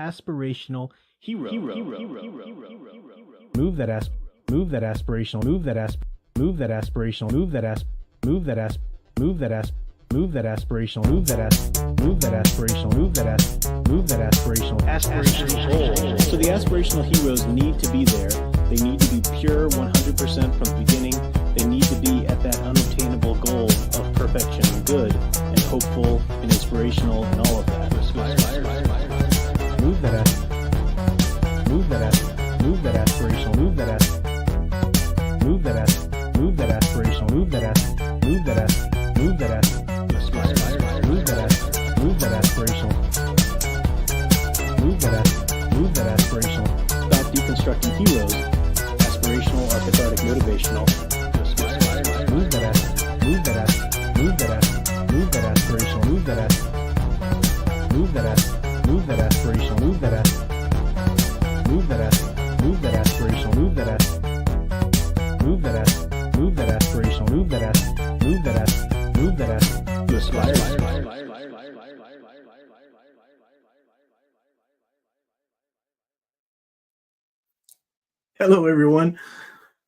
aspirational hero. Move that aspirational, move that aspirational, move that aspirational, move that aspirational, move that aspirational, move that aspirational, move that aspirational goal. So the aspirational heroes need to be there. They need to be pure 100% from the beginning. They need to be at that unobtainable goal of perfection and good and hopeful and inspirational and all of that. Move that aspirational, move that aspirational, move that aspirational, move that aspirational, move that aspirational, move that aspirational, move that aspirational. Stop deconstructing heroes. Aspirational or cathartic motivational. Move that aspirational, move that aspirational, move that aspirational, move that to aspire. Hello everyone,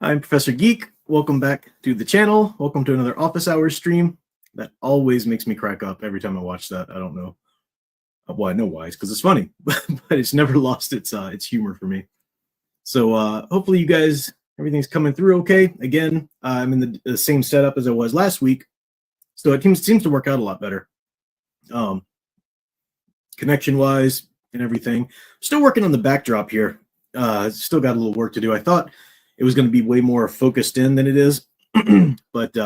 I'm Professor Geek. Welcome back to the channel. Welcome to another office hours stream. That always makes me crack up every time I watch that. I don't know. Well, I know why. It's because it's funny, but it's never lost its humor for me. So hopefully you guys, everything's coming through okay. Again, I'm in the same setup as I was last week, so it seems to work out a lot better. Connection-wise and everything. Still working on the backdrop here. Still got a little work to do. I thought it was going to be way more focused in than it is, but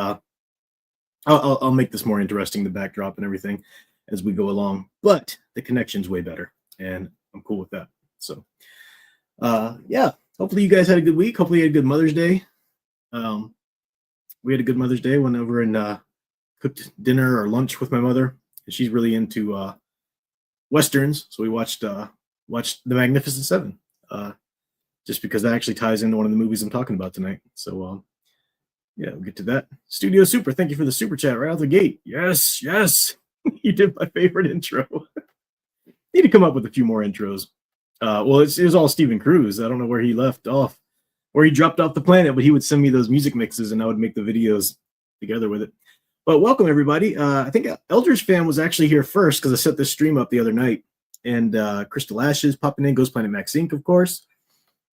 I'll make this more interesting, the backdrop and everything, as we go along. But the connection's way better, and I'm cool with that. So, yeah, hopefully you guys had a good week. Hopefully you had a good Mother's Day. We had a good Mother's Day. Went over and cooked dinner or lunch with my mother. And she's really into Westerns, so we watched The Magnificent Seven. Just because that actually ties into one of the movies I'm talking about tonight. So, yeah, we'll get to that. Studio Super, thank you for the super chat right out the gate. Yes, you did my favorite intro. Need to come up with a few more intros. Well, it was all Stephen Cruz. I don't know where he left off, where he dropped off the planet, but he would send me those music mixes and I would make the videos together with it. But welcome, everybody. I think Eldridge Fan was actually here first because I set this stream up the other night. And Crystal Ashes popping in, Ghost Planet Max Inc., of course.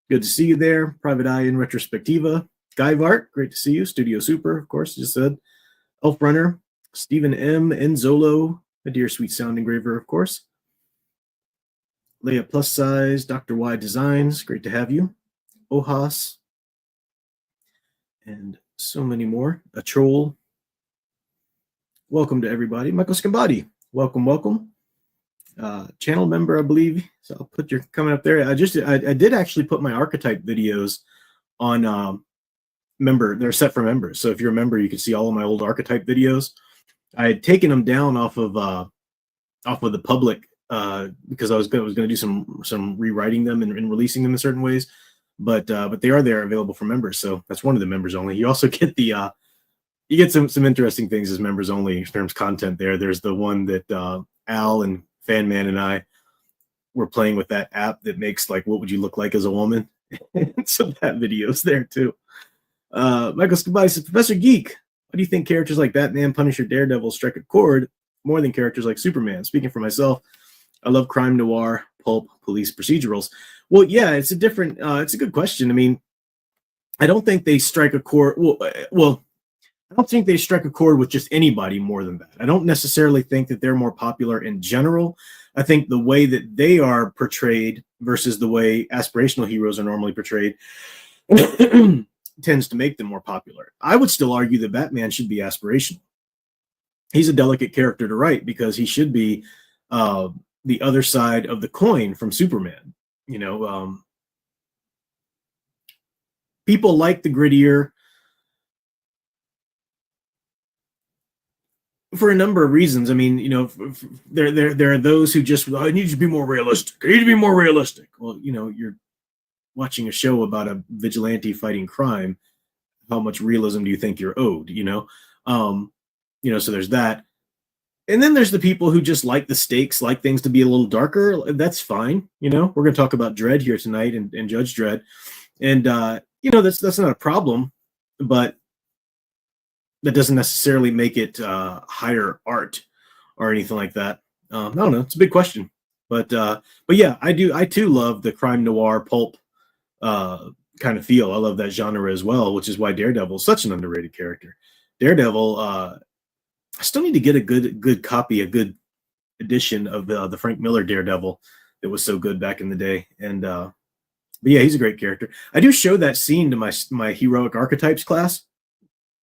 Good to see you there. Private Eye in Retrospectiva. Guy Vart, great to see you. Studio Super, of course, just said. Elf Runner, Stephen M. Enzolo, a dear sweet sound engraver, of course. Leia Plus Size, Dr. Y Designs, great to have you. Ohas, and so many more. A Troll. Welcome to everybody. Michael Scambati, welcome. Channel member, I believe. So I'll put your comment up there. I did actually put my archetype videos on member. They're set for members. So if you're a member, you can see all of my old archetype videos. I had taken them down off of the public because I was going to do some rewriting them and releasing them in certain ways. But they are there available for members. So that's one of the members only. You also get the you get some interesting things as members only in terms of content there. There's the one that Al and Fanman and I were playing with that app that makes like what would you look like as a woman. So that video's there too. Michael Scabati says, Professor Geek, why do you think characters like Batman, Punisher, Daredevil strike a chord more than characters like Superman? Speaking for myself, I love crime noir, pulp, police procedurals. Well, yeah, it's a good question. I mean, I don't think they strike a chord. Well, I don't think they strike a chord with just anybody more than that. I don't necessarily think that they're more popular in general. I think the way that they are portrayed versus the way aspirational heroes are normally portrayed tends to make them more popular. I would still argue that Batman should be aspirational. He's a delicate character to write because he should be the other side of the coin from Superman. You know, people like the grittier, for a number of reasons. I mean, you know, there are those who just, I need you to be more realistic. I need to be more realistic. Well, you know, you're watching a show about a vigilante fighting crime. How much realism do you think you're owed? You know, so there's that. And then there's the people who just like the stakes, like things to be a little darker. That's fine. You know, we're going to talk about Dredd here tonight and Judge Dredd. And, you know, that's not a problem, but that doesn't necessarily make it higher art or anything like that. I don't know. It's a big question. But yeah, I too love the crime noir pulp kind of feel. I love that genre as well, which is why Daredevil is such an underrated character. Daredevil, I still need to get a good copy, a good edition of the Frank Miller Daredevil that was so good back in the day. And but yeah, he's a great character. I do show that scene to my heroic archetypes class.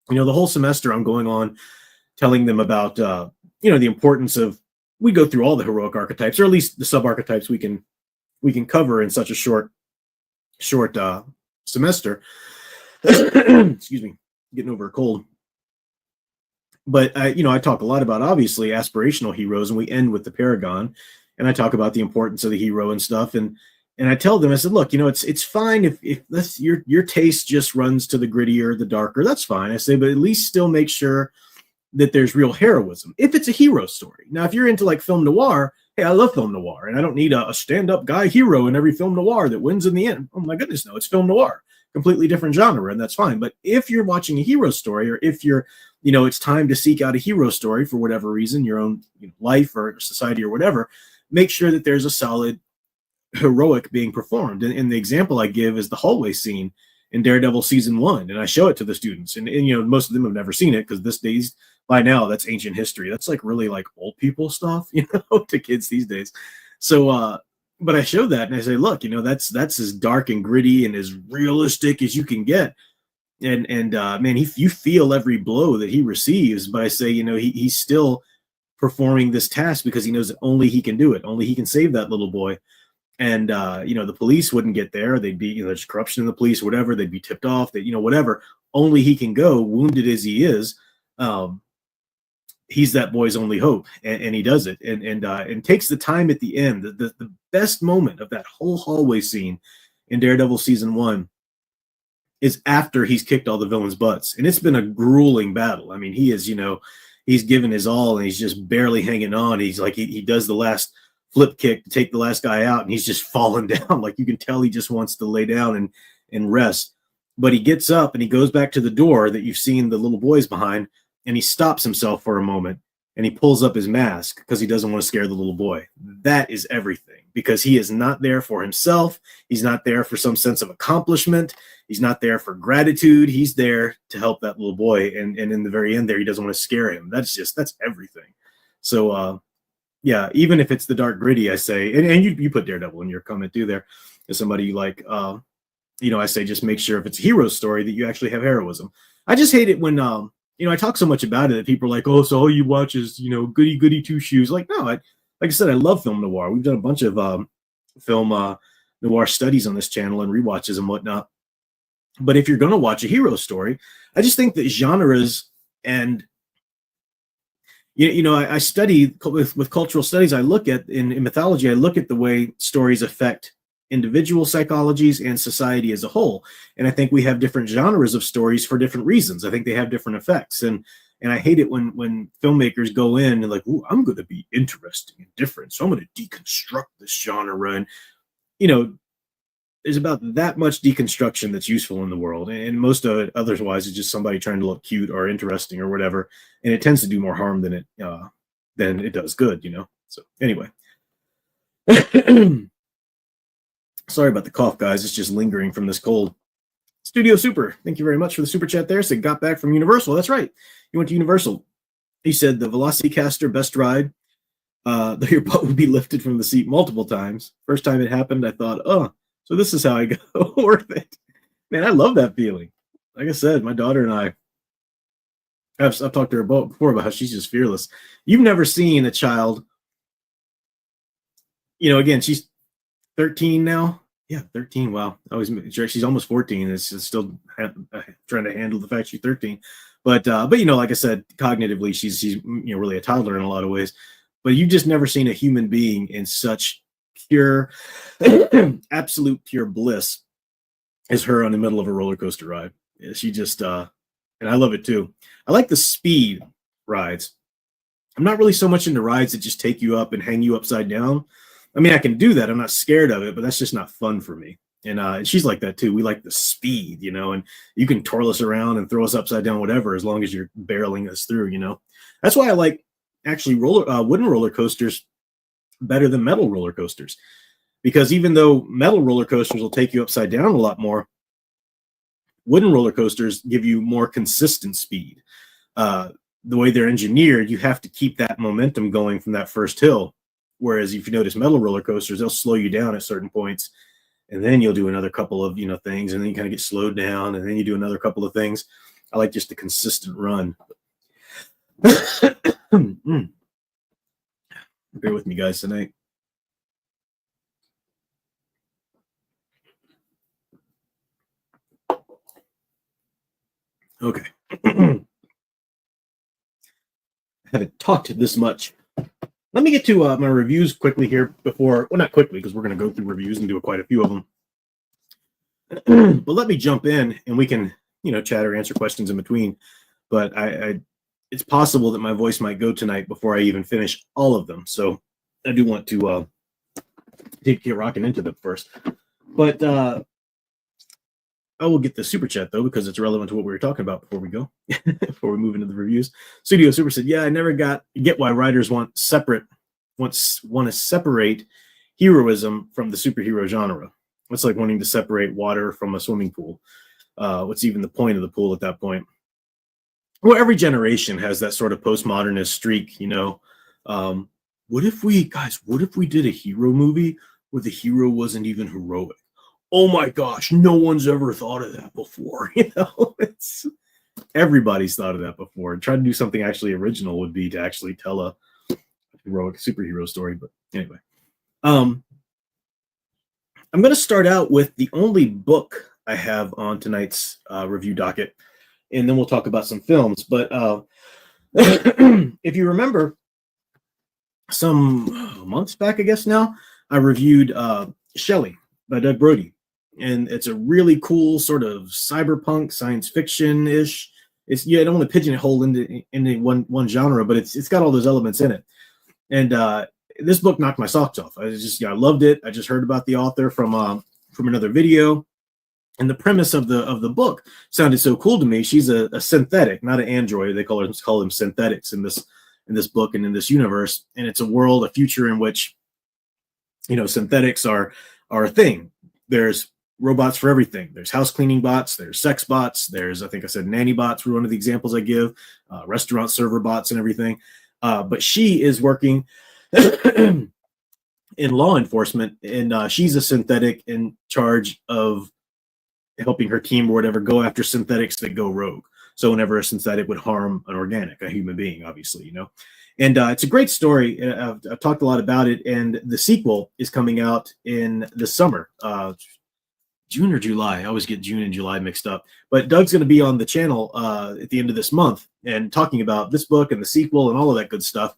You know, the whole semester I'm going on telling them about you know, the importance of, we go through all the heroic archetypes, or at least the sub archetypes we can cover in such a short semester. Excuse me, getting over a cold. But you know, I talk a lot about obviously aspirational heroes, and we end with the Paragon, and I talk about the importance of the hero and stuff. And I tell them, I said, look, you know, it's fine if that's your taste just runs to the grittier, the darker. That's fine. I say, but at least still make sure that there's real heroism if it's a hero story. Now, if you're into like film noir, hey, I love film noir, and I don't need a stand-up guy hero in every film noir that wins in the end. Oh my goodness, no, it's film noir, completely different genre, and that's fine. But if you're watching a hero story, or if you're, you know, it's time to seek out a hero story for whatever reason, your own life or society or whatever, make sure that there's a solid heroic being performed. And the example I give is the hallway scene in Daredevil season 1, and I show it to the students, and you know, most of them have never seen it because this days, by now, that's ancient history. That's like really like old people stuff, you know, to kids these days. So but I show that and I say, look, you know, that's as dark and gritty and as realistic as you can get. And man, you feel every blow that he receives. But I say, you know, he's still performing this task because he knows that only he can do it. Only he can save that little boy. And you know, the police wouldn't get there. They'd be, you know, there's corruption in the police, whatever. They'd be tipped off. That, you know, whatever. Only he can go, wounded as he is. He's that boy's only hope, and he does it, and takes the time at the end. The best moment of that whole hallway scene in Daredevil season 1 is after he's kicked all the villains' butts, and it's been a grueling battle. I mean, he is, you know, he's given his all, and he's just barely hanging on. He's like he does the last flip kick to take the last guy out, and he's just falling down. Like you can tell he just wants to lay down and rest. But he gets up and he goes back to the door that you've seen the little boys behind. And he stops himself for a moment and he pulls up his mask because he doesn't want to scare the little boy. That is everything, because he is not there for himself. He's not there for some sense of accomplishment. He's not there for gratitude. He's there to help that little boy. And in the very end there, he doesn't want to scare him. That's everything. So, yeah, even if it's the dark gritty, I say, and you put Daredevil in your comment too there, as somebody you like, you know, I say, just make sure if it's a hero story that you actually have heroism. I just hate it when, you know, I talk so much about it that people are like, oh, so all you watch is, you know, goody two shoes. Like, no, like I said, I love film noir. We've done a bunch of film noir studies on this channel and rewatches and whatnot. But if you're going to watch a hero story, I just think that genres and, you know, I study with cultural studies. I look at in mythology, I look at the way stories affect individual psychologies and society as a whole. And I think we have different genres of stories for different reasons. I think they have different effects. And I hate it when filmmakers go in and like, ooh, I'm going to be interesting and different, so I'm going to deconstruct this genre. And, you know, there's about that much deconstruction that's useful in the world. And most of it, otherwise, is just somebody trying to look cute or interesting or whatever. And it tends to do more harm than it does good, you know? So anyway. Sorry about the cough, guys. It's just lingering from this cold. Studio Super, thank you very much for the super chat there. Said, got back from Universal. That's right. You went to Universal. He said, the Velocicaster, best ride. Your butt would be lifted from the seat multiple times. First time it happened, I thought, oh, so this is how I go. Worth it. Man, I love that feeling. Like I said, my daughter and I've talked to her before about how she's just fearless. You've never seen a child, you know, again, she's 13 now. Yeah, 13. Wow. She's almost 14. It's still trying to handle the fact she's 13. But you know, like I said, cognitively, she's you know, really a toddler in a lot of ways. But you've just never seen a human being in such pure, absolute pure bliss as her on the middle of a roller coaster ride. She just, and I love it too. I like the speed rides. I'm not really so much into rides that just take you up and hang you upside down. I mean, I can do that. I'm not scared of it, but that's just not fun for me. And she's like that too. We like the speed, and you can twirl us around and throw us upside down, whatever, as long as you're barreling us through, That's why I like actually wooden roller coasters better than metal roller coasters. Because even though metal roller coasters will take you upside down a lot more, wooden roller coasters give you more consistent speed. The way they're engineered, you have to keep that momentum going from that first hill. Whereas if you notice metal roller coasters, they'll slow you down at certain points, and then you'll do another couple of things, and then you kind of get slowed down, and then you do another couple of things. I like just a consistent run. Bear with me, guys, tonight. Okay. I haven't talked this much. Let me get to my reviews quickly here before, well, not quickly, because we're going to go through reviews and do quite a few of them. But let me jump in and we can, chat or answer questions in between. But it's possible that my voice might go tonight before I even finish all of them. So I do want to get rocking into them first. But I will get the super chat though, because it's relevant to what we were talking about before we go, before we move into the reviews. Studio Super said, "Yeah, I never get why writers want to separate heroism from the superhero genre. It's like wanting to separate water from a swimming pool. What's even the point of the pool at that point?" Well, every generation has that sort of postmodernist streak, What if we did a hero movie where the hero wasn't even heroic? Oh my gosh, no one's ever thought of that before. It's everybody's thought of that before. And try to do something actually original would be to actually tell a heroic superhero story. But anyway, I'm going to start out with the only book I have on tonight's review docket, and then we'll talk about some films. But if you remember, some months back, I guess now, I reviewed Shelley by Doug Brody. And it's a really cool sort of cyberpunk science fiction-ish. I don't want to pigeonhole into one genre, but it's got all those elements in it. And this book knocked my socks off. I loved it. I just heard about the author from another video, and the premise of the book sounded so cool to me. She's a synthetic, not an android. They call them synthetics in this book and in this universe. And it's a future in which synthetics are a thing. There's robots for everything. There's house cleaning bots. There's sex bots. There's, I think I said nanny bots were one of the examples I give, restaurant server bots and everything. But she is working in law enforcement, and she's a synthetic in charge of helping her team or whatever go after synthetics that go rogue. So whenever a synthetic would harm an organic, a human being, obviously, And it's a great story. I've talked a lot about it, and the sequel is coming out in the summer. June or July. I always get June and July mixed up. But Doug's going to be on the channel at the end of this month and talking about this book and the sequel and all of that good stuff.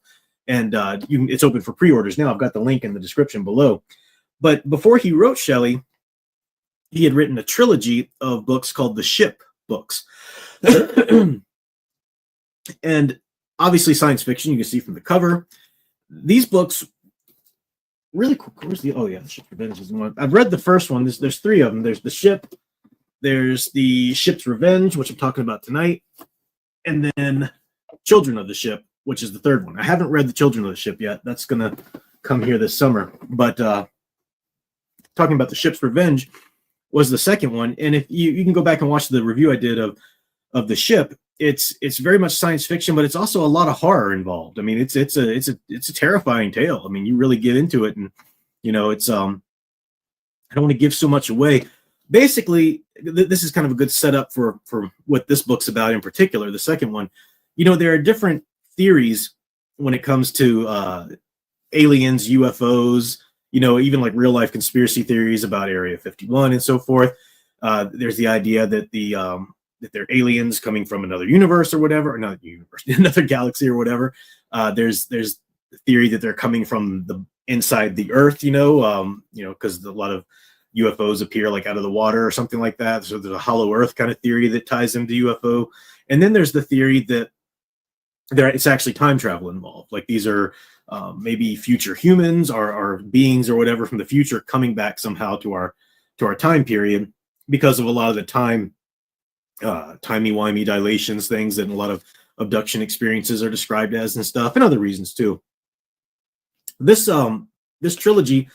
And it's open for pre-orders now. I've got the link in the description below. But before he wrote Shelley, he had written a trilogy of books called the Ship books. And obviously science fiction, you can see from the cover. These books really cool. Where's the Ship's Revenge is one. I've read the first one. There's three of them. There's the Ship, there's the Ship's Revenge, which I'm talking about tonight, and then Children of the Ship, which is the third one. I haven't read the Children of the Ship yet. That's gonna come here this summer. But talking about the Ship's Revenge was the second one. And if you can go back and watch the review I did of the Ship, it's very much science fiction, but it's also a lot of horror involved. I mean, it's a terrifying tale. I mean, you really get into it, and it's I don't want to give so much away. Basically, this is kind of a good setup for what this book's about in particular. The second one, there are different theories when it comes to aliens, UFOs. Even like real life conspiracy theories about Area 51 and so forth. There's the idea that that they're aliens coming from another universe or whatever, or not universe, another galaxy or whatever. There's the theory that they're coming from the inside the Earth, because a lot of UFOs appear like out of the water or something like that. So there's a hollow Earth kind of theory that ties into UFO. And then there's the theory that it's actually time travel involved. Like these are maybe future humans or beings or whatever from the future coming back somehow to our time period because of a lot of the timey-wimey dilations things that a lot of abduction experiences are described as and stuff, and other reasons too. This trilogy,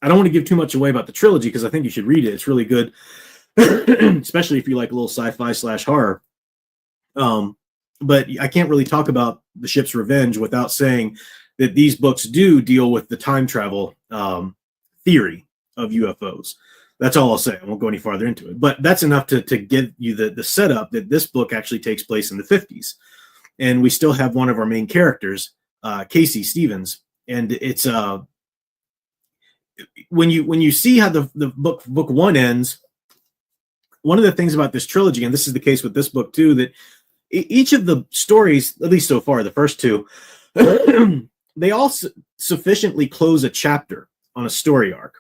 I don't want to give too much away about the trilogy because I think you should read it. It's really good, especially if you like a little sci-fi / horror. But I can't really talk about The Ship's Revenge without saying that these books do deal with the time travel theory of UFOs. That's all I'll say. I won't go any farther into it. But that's enough to give you the setup that this book actually takes place in the 50s. And we still have one of our main characters, Casey Stevens. And it's when you see how the book one ends, one of the things about this trilogy, and this is the case with this book too, that each of the stories, at least so far, the first two, they all sufficiently close a chapter on a story arc,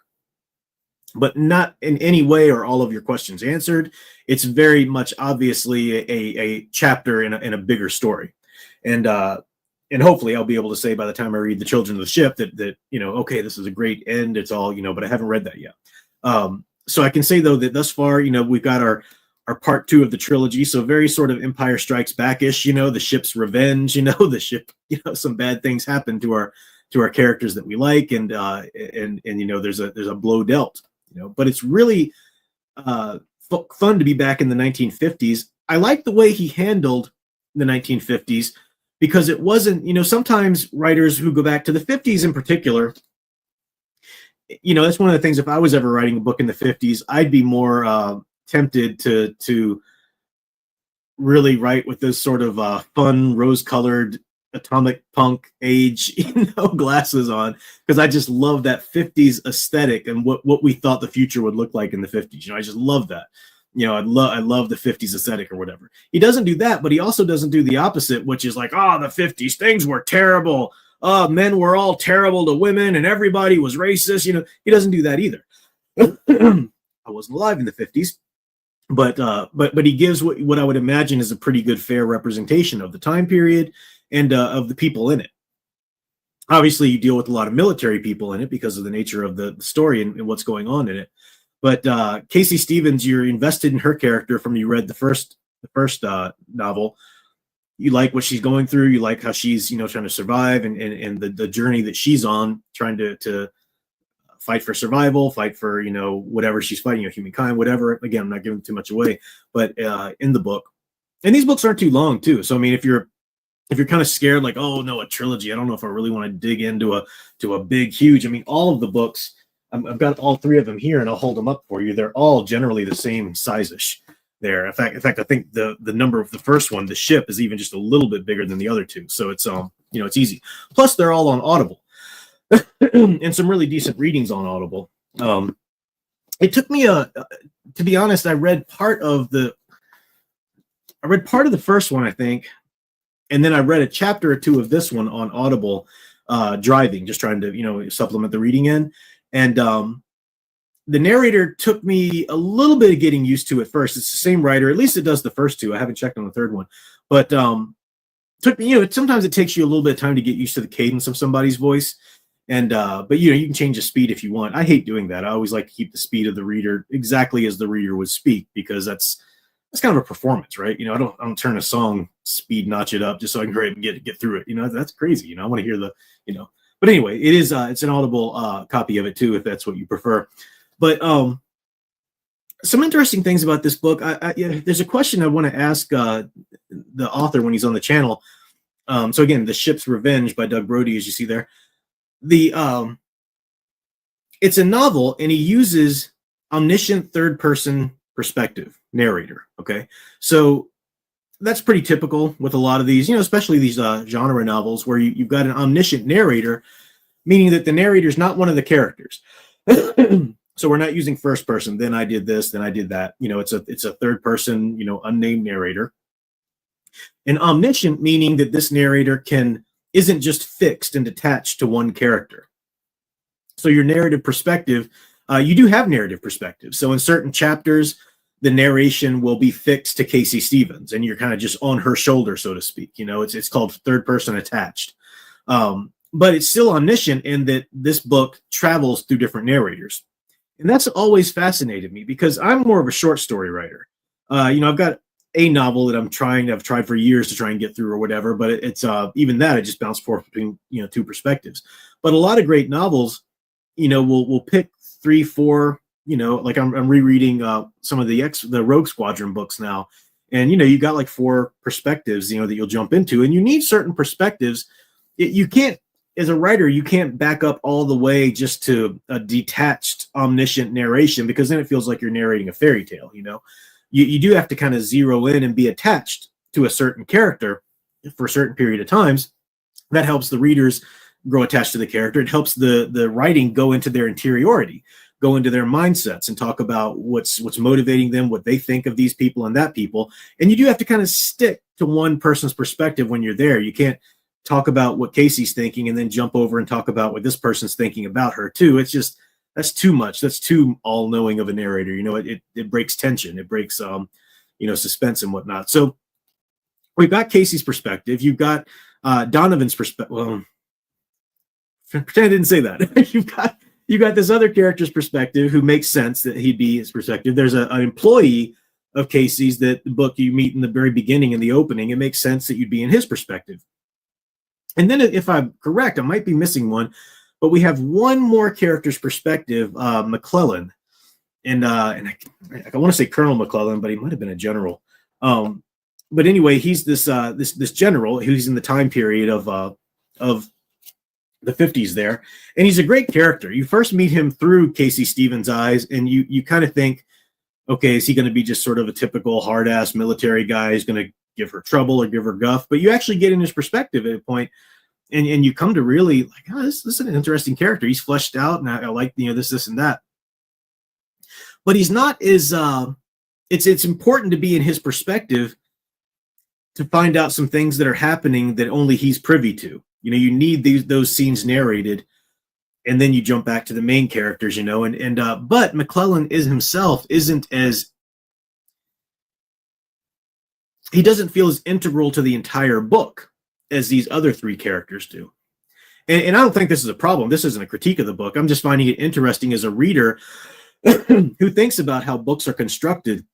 but not in any way are all of your questions answered. It's very much obviously a chapter in a bigger story. And hopefully I'll be able to say by the time I read The Children of the Ship that okay, this is a great end. It's all, but I haven't read that yet. So I can say though that thus far, we've got our part 2 of the trilogy. So very sort of Empire Strikes Back-ish, the ship's revenge, the ship, some bad things happen to our characters that we like. And there's a blow dealt, but it's really fun to be back in the 1950s. I like the way he handled the 1950s because it wasn't, sometimes writers who go back to the 50s in particular, that's one of the things, if I was ever writing a book in the 50s, I'd be more tempted to really write with this sort of fun, rose-colored atomic punk age, glasses on, because I just love that 50s aesthetic and what we thought the future would look like in the 50s. I just love that. I love the 50s aesthetic or whatever. He doesn't do that, but he also doesn't do the opposite, which is like, the 50s, things were terrible. Men were all terrible to women and everybody was racist. He doesn't do that either. I wasn't alive in the 50s. But he gives what I would imagine is a pretty good, fair representation of the time period and of the people in it. Obviously, you deal with a lot of military people in it because of the nature of the story and what's going on in it. But Casey Stevens, you're invested in her character from you read the first novel. You like what she's going through. You like how she's trying to survive and the journey that she's on, trying to fight for survival, fight for, whatever she's fighting, humankind, whatever. Again, I'm not giving too much away, but in the book, and these books aren't too long too. So, I mean, if you're kind of scared, like, oh no, a trilogy, I don't know if I really want to dig into a big, huge, I mean, all of the books, I've got all 3 of them here and I'll hold them up for you. They're all generally the same size-ish there. In fact, I think the number of the first one, The Ship, is even just a little bit bigger than the other 2. So it's, it's easy. Plus they're all on Audible. And some really decent readings on Audible. It took me to be honest, I read part of the first one, I think, and then I read a chapter or 2 of this one on Audible, driving, just trying to supplement the reading in. And the narrator took me a little bit of getting used to at first. It's the same writer, at least it does the first 2. I haven't checked on the third one, but took me. Sometimes it takes you a little bit of time to get used to the cadence of somebody's voice. And but you can change the speed if you want. I hate doing that. I always like to keep the speed of the reader exactly as the reader would speak, because that's kind of a performance, right? I don't turn a song speed, notch it up just so I can hurry up and get through it. That's crazy. I want to hear the. But anyway, it is it's an Audible copy of it too, if that's what you prefer. But some interesting things about this book. There's a question I want to ask the author when he's on the channel. So again, The Ship's Revenge by Doug Brody, as you see there. It's a novel, and he uses omniscient third-person perspective narrator. Okay, so that's pretty typical with a lot of these, especially these genre novels where you've got an omniscient narrator, meaning that the narrator is not one of the characters. So we're not using first person. Then I did this, then I did that. It's a third person, unnamed narrator. And omniscient meaning that this narrator isn't just fixed and attached to one character. So your narrative perspective, you do have narrative perspective. So in certain chapters, the narration will be fixed to Casey Stevens, and you're kind of just on her shoulder, so to speak. It's called third person attached. But it's still omniscient in that this book travels through different narrators. And that's always fascinated me because I'm more of a short story writer. I've got a novel that I've tried for years to try and get through or whatever, but it's even that I just bounce forth between, two perspectives. But a lot of great novels, we'll pick 3, 4, like I'm rereading some of the Rogue Squadron books now. And, you got like 4 perspectives, that you'll jump into, and you need certain perspectives. You can't, as a writer, you can't back up all the way just to a detached, omniscient narration, because then it feels like you're narrating a fairy tale. You do have to kind of zero in and be attached to a certain character for a certain period of times. That helps the readers grow attached to the character. It helps the writing go into their interiority, go into their mindsets, and talk about what's motivating them, what they think of these people and that people. And you do have to kind of stick to one person's perspective when you're there. You can't talk about what Casey's thinking and then jump over and talk about what this person's thinking about her too. It's just, that's too much. That's too all-knowing of a narrator. It breaks tension. It breaks, suspense and whatnot. So we've got Casey's perspective. You've got Donovan's perspective. Well, pretend I didn't say that. You've got this other character's perspective who makes sense that he'd be his perspective. There's an employee of Casey's that the book you meet in the very beginning, in the opening. It makes sense that you'd be in his perspective. And then, if I'm correct, I might be missing one, but we have one more character's perspective, McClellan, and I want to say Colonel McClellan, but he might have been a general. But anyway, he's this general who's in the time period of the 50s there, and he's a great character. You first meet him through Casey Stevens' eyes, and you kind of think, okay, is he going to be just sort of a typical hard-ass military guy who's going to give her trouble or give her guff? But you actually get in his perspective at a point, and you come to really like, oh, this is an interesting character. He's fleshed out, and I like this and that. But he's not as it's important to be in his perspective to find out some things that are happening that only he's privy to. You need those scenes narrated, and then you jump back to the main characters. But McClellan he doesn't feel as integral to the entire book as these other 3 characters do. And I don't think this is a problem. This isn't a critique of the book. I'm just finding it interesting as a reader who thinks about how books are constructed.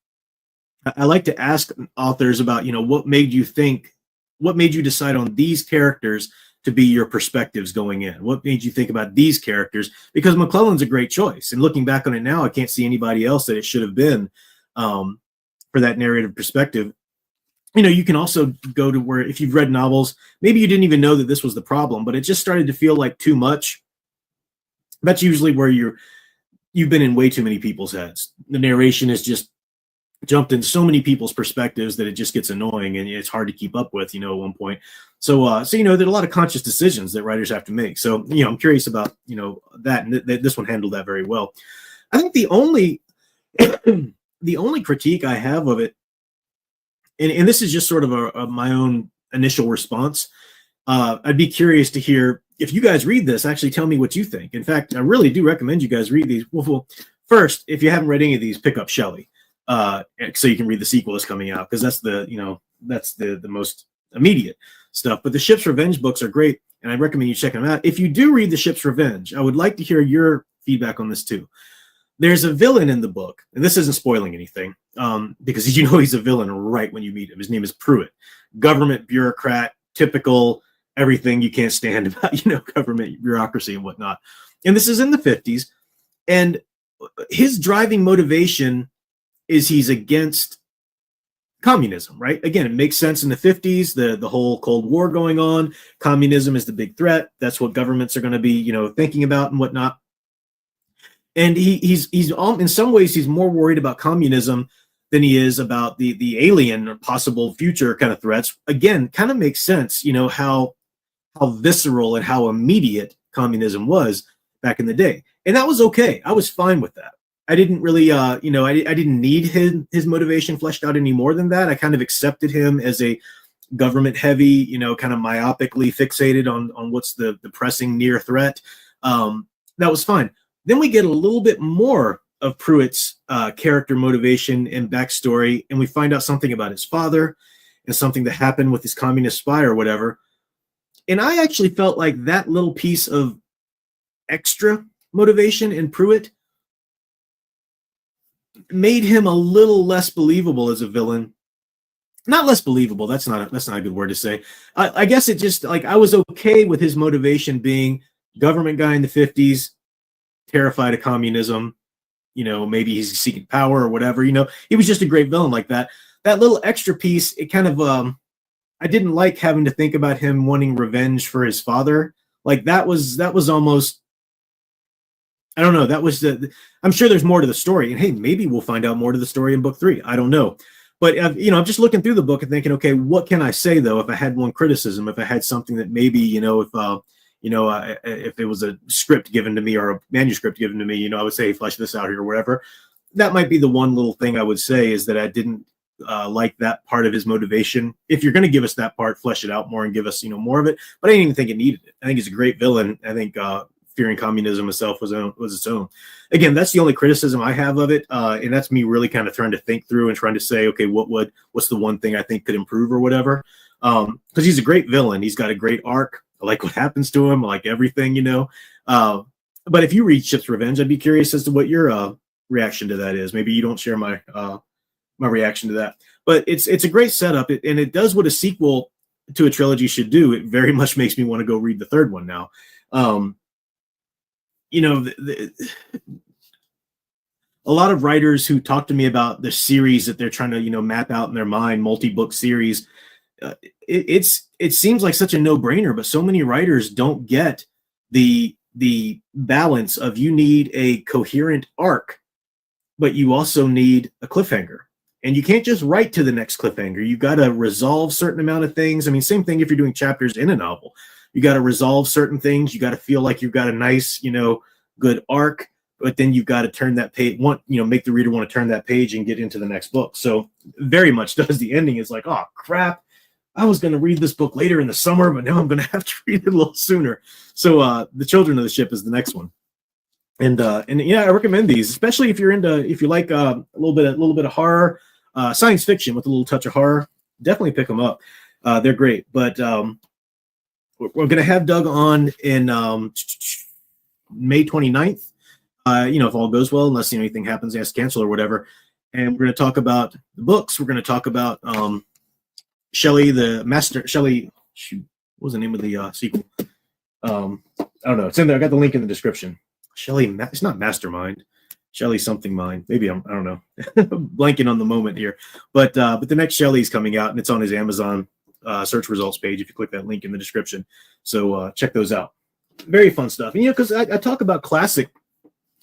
I like to ask authors about, what made you decide on these characters to be your perspectives going in? What made you think about these characters? Because McClellan's a great choice. And looking back on it now, I can't see anybody else that it should have been for that narrative perspective. You can also go to where, if you've read novels, maybe you didn't even know that this was the problem, but it just started to feel like too much. That's usually where you've been in way too many people's heads. The narration is just jumped in so many people's perspectives that it just gets annoying, and it's hard to keep up with, at one point. So there are a lot of conscious decisions that writers have to make. So, I'm curious about, that, and this one handled that very well. I think the only critique I have of it, and this is just sort of my own initial response. I'd be curious to hear, if you guys read this, actually tell me what you think. In fact, I really do recommend you guys read these. Well, first, if you haven't read any of these, pick up Shelley, so you can read the sequel that's coming out, because that's the most immediate stuff. But the Ship's Revenge books are great, and I recommend you check them out. If you do read the Ship's Revenge, I would like to hear your feedback on this too. There's a villain in the book, and this isn't spoiling anything, because he's a villain right when you meet him. His name is Pruitt, government bureaucrat, typical everything you can't stand about, government bureaucracy and whatnot. And this is in the 50s, and his driving motivation is he's against communism, right? Again, it makes sense in the 50s, the whole Cold War going on. Communism is the big threat. That's what governments are going to be, thinking about and whatnot. And he's in some ways, he's more worried about communism than he is about the alien or possible future kind of threats. Again, kind of makes sense, how visceral and how immediate communism was back in the day. And that was okay. I was fine with that. I didn't really, I didn't need his motivation fleshed out any more than that. I kind of accepted him as a government heavy, kind of myopically fixated on what's the pressing near threat. That was fine. Then we get a little bit more of Pruitt's character motivation and backstory, and we find out something about his father and something that happened with his communist spy or whatever. And I actually felt like that little piece of extra motivation in Pruitt made him a little less believable as a villain. Not less believable. That's not a good word to say. I guess it just, like, I was okay with his motivation being government guy in the 50s, terrified of communism. Maybe he's seeking power or whatever. He was just a great villain like that. That little extra piece, it kind of, I didn't like having to think about him wanting revenge for his father. Like that was almost, I don't know. That was I'm sure there's more to the story, and hey, maybe we'll find out more to the story in book 3. I don't know. But, I'm just looking through the book and thinking, okay, what can I say, though, if I had one criticism, if I had something that maybe, if it was a script given to me or a manuscript given to me, I would say, hey, flesh this out here or whatever. That might be the one little thing I would say, is that I didn't like that part of his motivation. If you're going to give us that part, flesh it out more and give us, more of it. But I didn't even think it needed it. I think he's a great villain. I think fearing communism itself was its own. Again, that's the only criticism I have of it, and that's me really kind of trying to think through and trying to say, okay, what's the one thing I think could improve or whatever? Because he's a great villain. He's got a great arc. I like what happens to him. I like everything, But if you read Ship's Revenge, I'd be curious as to what your reaction to that is. Maybe you don't share my reaction to that, but it's a great setup, and it does what a sequel to a trilogy should do. It very much makes me want to go read the third one now. A lot of writers who talk to me about the series that they're trying to, map out in their mind, multi-book series, it seems like such a no-brainer, but so many writers don't get the balance of, you need a coherent arc, but you also need a cliffhanger. And you can't just write to the next cliffhanger. You got to resolve certain amount of things. I mean, same thing if you're doing chapters in a novel. You got to resolve certain things. You got to feel like you've got a nice, good arc, but then you've got to turn that page, make the reader want to turn that page and get into the next book. So very much does the ending is like, oh crap, I was going to read this book later in the summer, but now I'm going to have to read it a little sooner. So The Children of the Ship is the next one. And yeah, I recommend these, especially if you like a little bit of horror, science fiction with a little touch of horror. Definitely pick them up. They're great. But we're going to have Doug on in May 29th. If all goes well, unless anything happens, he has to cancel or whatever. And we're going to talk about the books. We're going to talk about Shelley, what was the name of the sequel? I don't know. It's in there. I got the link in the description. Shelley, it's not Mastermind. Shelley something mind. Maybe I don't know. Blanking on the moment here. But the next Shelley's coming out, and it's on his Amazon search results page if you click that link in the description. So check those out. Very fun stuff. And because I talk about classic,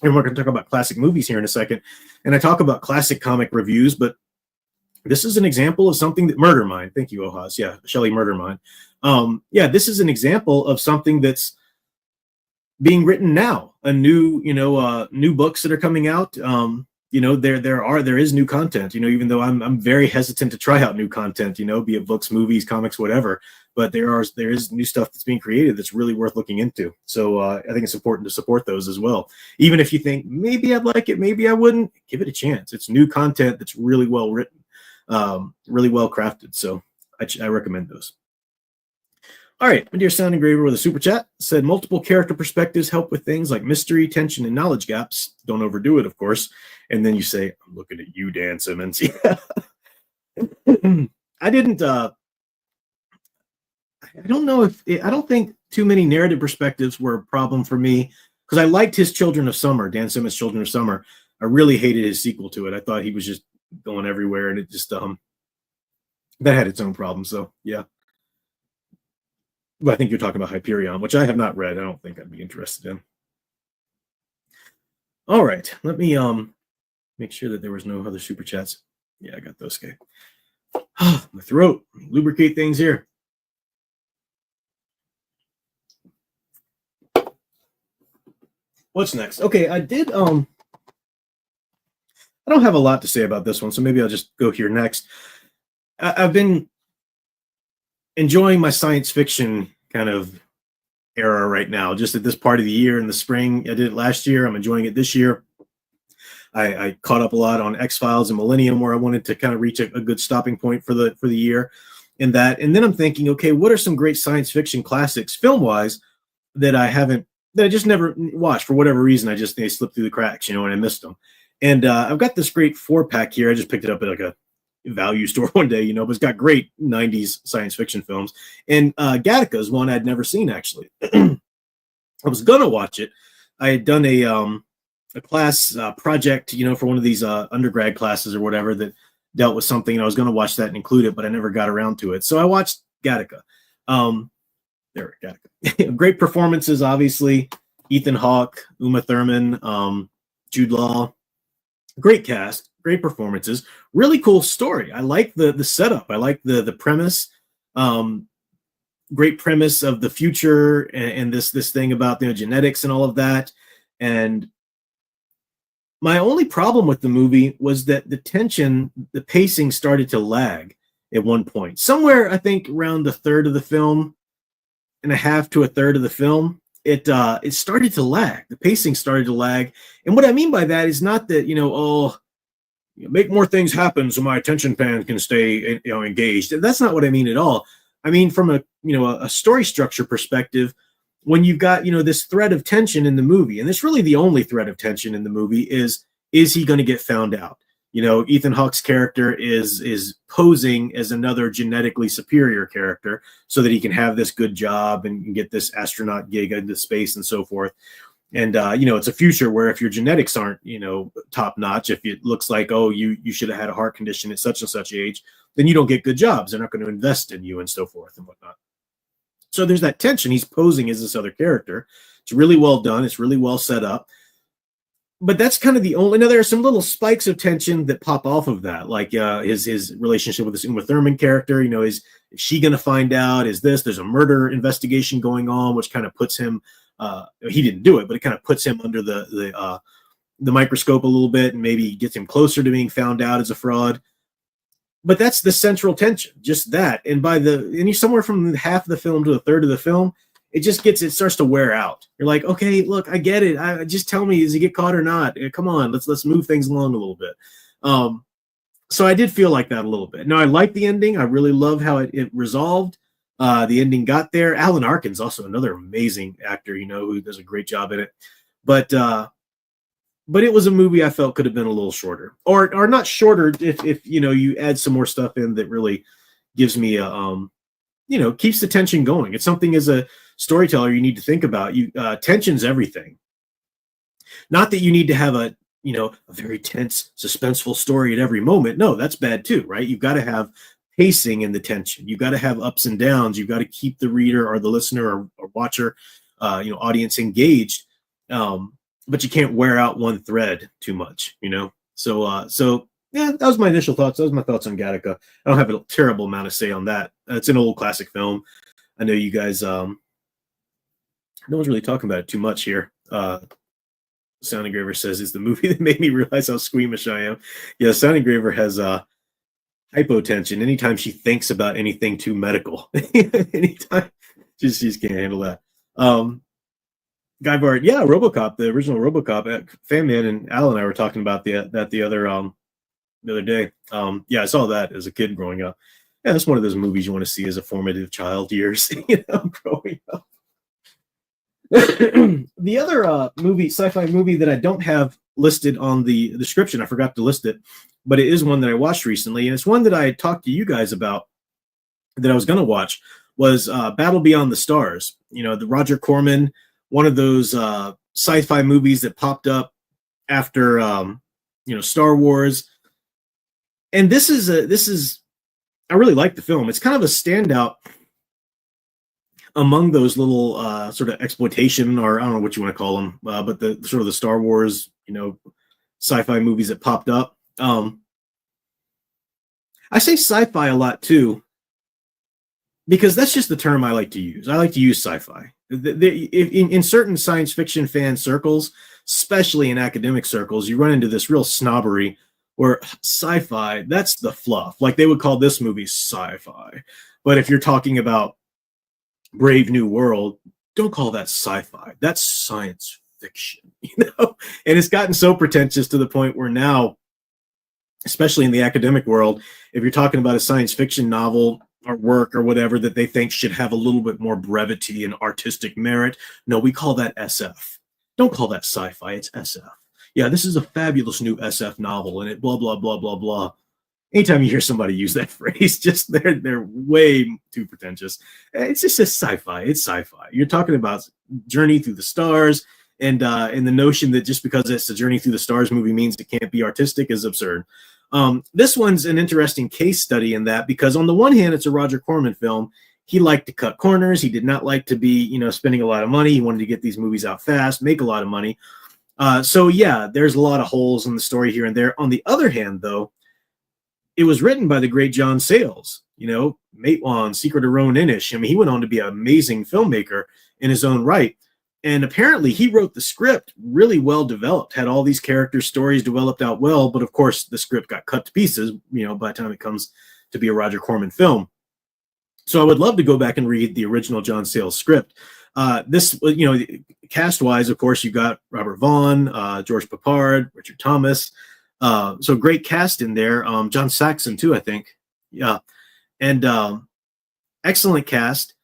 and we're going to talk about classic movies here in a second, and I talk about classic comic reviews, but this is an example of something that Murder Mind. Thank you, Ohaz. Yeah, Shelley Murder Mind. Yeah, this is an example of something that's being written now. A new, new books that are coming out. There is new content. Even though I'm very hesitant to try out new content. Be it books, movies, comics, whatever. But there is new stuff that's being created that's really worth looking into. So I think it's important to support those as well. Even if you think maybe I'd like it, maybe I wouldn't, give it a chance. It's new content that's really well written, really well crafted. So I recommend those. All right, my dear Sound Engraver with a super chat said multiple character perspectives help with things like mystery, tension, and knowledge gaps. Don't overdo it, of course. And then you say, "I'm looking at you, Dan Simmons." Yeah. I didn't. I don't know I don't think too many narrative perspectives were a problem for me because I liked his Children of Summer, Dan Simmons' Children of Summer. I really hated his sequel to it. I thought he was just going everywhere, and it just that had its own problems. So yeah. Well, I think you're talking about Hyperion, which I have not read. I don't think I'd be interested in. All right, let me make sure that there was no other super chats. Yeah, I got those. Okay. My throat. Lubricate things here. What's next? Okay, I don't have a lot to say about this one, so maybe I'll just go here next. I've been enjoying my science fiction kind of era right now, just at this part of the year in the spring. I did it last year. I'm enjoying it this year. I caught up a lot on X-Files and Millennium, where I wanted to kind of reach a good stopping point for the year. And then I'm thinking, okay, what are some great science fiction classics film-wise that I just never watched for whatever reason? They slipped through the cracks, and I missed them. And I've got this great 4-pack here. I just picked it up at like a value store one day, but it's got great 90s science fiction films. And Gattaca is one I'd never seen, actually. I was gonna watch it. I had done a class project, for one of these undergrad classes or whatever that dealt with something, and I was going to watch that and include it, but I never got around to it. So I watched Gattaca. Gattaca. Great performances, obviously. Ethan Hawke, Uma Thurman, Jude Law. Great cast, great performances. Really cool story. I like the setup. I like the premise. Great premise of the future and this thing about genetics and all of that. And my only problem with the movie was that the pacing started to lag at one point. Somewhere, I think, around the third of the film and a half to a third of the film, it started to lag. The pacing started to lag. And what I mean by that is not that, make more things happen so my attention span can stay engaged. That's not what I mean at all. I mean, from a story structure perspective, when you've got, this thread of tension in the movie, and it's really the only thread of tension in the movie is he going to get found out? Ethan Hawke's character is posing as another genetically superior character so that he can have this good job and get this astronaut gig into space and so forth. And, it's a future where if your genetics aren't, top notch, if it looks like, oh, you should have had a heart condition at such and such age, then you don't get good jobs. They're not going to invest in you and so forth and whatnot. So there's that tension. He's posing as this other character. It's really well done. It's really well set up. But that's kind of the only. Now, there are some little spikes of tension that pop off of that, like his relationship with this Uma Thurman character. Is she going to find out? There's a murder investigation going on, which kind of puts him. He didn't do it, but it kind of puts him under the microscope a little bit, and maybe gets him closer to being found out as a fraud. But that's the central tension, just that. And somewhere from half of the film to a third of the film, it starts to wear out. You're like, okay, look, I get it. Just tell me, does he get caught or not? Come on, let's move things along a little bit. So I did feel like that a little bit. Now, I like the ending. I really love how it resolved. The ending got there. Alan Arkin's also another amazing actor, who does a great job in it. But it was a movie I felt could have been a little shorter, or not shorter if you add some more stuff in that really gives me keeps the tension going. It's something as a storyteller you need to think about. Tension's everything. Not that you need to have a very tense, suspenseful story at every moment. No, that's bad too, right? You've got to have pacing in the tension. You've got to have ups and downs. You've got to keep the reader or the listener or watcher, audience engaged. But you can't wear out one thread too much, So yeah, that was my initial thoughts. That was my thoughts on Gattaca. I don't have a terrible amount of say on that. It's an old classic film. I know you guys. No one's really talking about it too much here. Sound Engraver says it's the movie that made me realize how squeamish I am. Yeah, Sound Engraver has hypotension. Anytime she thinks about anything too medical, anytime she just can't handle that. Guy Bart, yeah, RoboCop, the original RoboCop. Fan Man and Al and I were talking about the other day. Yeah, I saw that as a kid growing up. Yeah, that's one of those movies you want to see as a formative child years, growing up. The other sci-fi movie that I don't have listed on the description, I forgot to list it, but it is one that I watched recently, and it's one that I had talked to you guys about that I was going to watch, was Battle Beyond the Stars. The Roger Corman, one of those sci-fi movies that popped up after Star Wars. And this is I really like the film. It's kind of a standout among those little sort of exploitation, or I don't know what you want to call them, but the sort of the Star Wars, sci-fi movies that popped up. I say sci-fi a lot too, because that's just the term I like to use. I like to use sci-fi. In certain science fiction fan circles, especially in academic circles, you run into this real snobbery where sci-fi, that's the fluff. Like they would call this movie sci-fi. But if you're talking about Brave New World, don't call that sci-fi. That's science fiction, and it's gotten so pretentious to the point where now, especially in the academic world, if you're talking about a science fiction novel or work or whatever that they think should have a little bit more brevity and artistic merit, no, we call that SF. Don't call that sci-fi, it's SF. Yeah, this is a fabulous new SF novel, and it blah, blah, blah, blah, blah. Anytime you hear somebody use that phrase, just they're way too pretentious. It's just a sci-fi. It's sci-fi. You're talking about Journey Through the Stars, and the notion that just because it's a Journey Through the Stars movie means it can't be artistic is absurd. This one's an interesting case study in that, because on the one hand, it's a Roger Corman film. He liked to cut corners. He did not like to be, spending a lot of money. He wanted to get these movies out fast, make a lot of money. So yeah, there's a lot of holes in the story here and there. On the other hand, though, it was written by the great John Sayles, Matewan, Secret of Roan Inish. I mean, he went on to be an amazing filmmaker in his own right. And apparently he wrote the script really well developed, had all these character stories developed out well. But of course, the script got cut to pieces, by the time it comes to be a Roger Corman film. So I would love to go back and read the original John Sayles script. This, cast-wise, of course, you got Robert Vaughn, George Peppard, Richard Thomas. So great cast in there. John Saxon too, I think. Yeah. And excellent cast.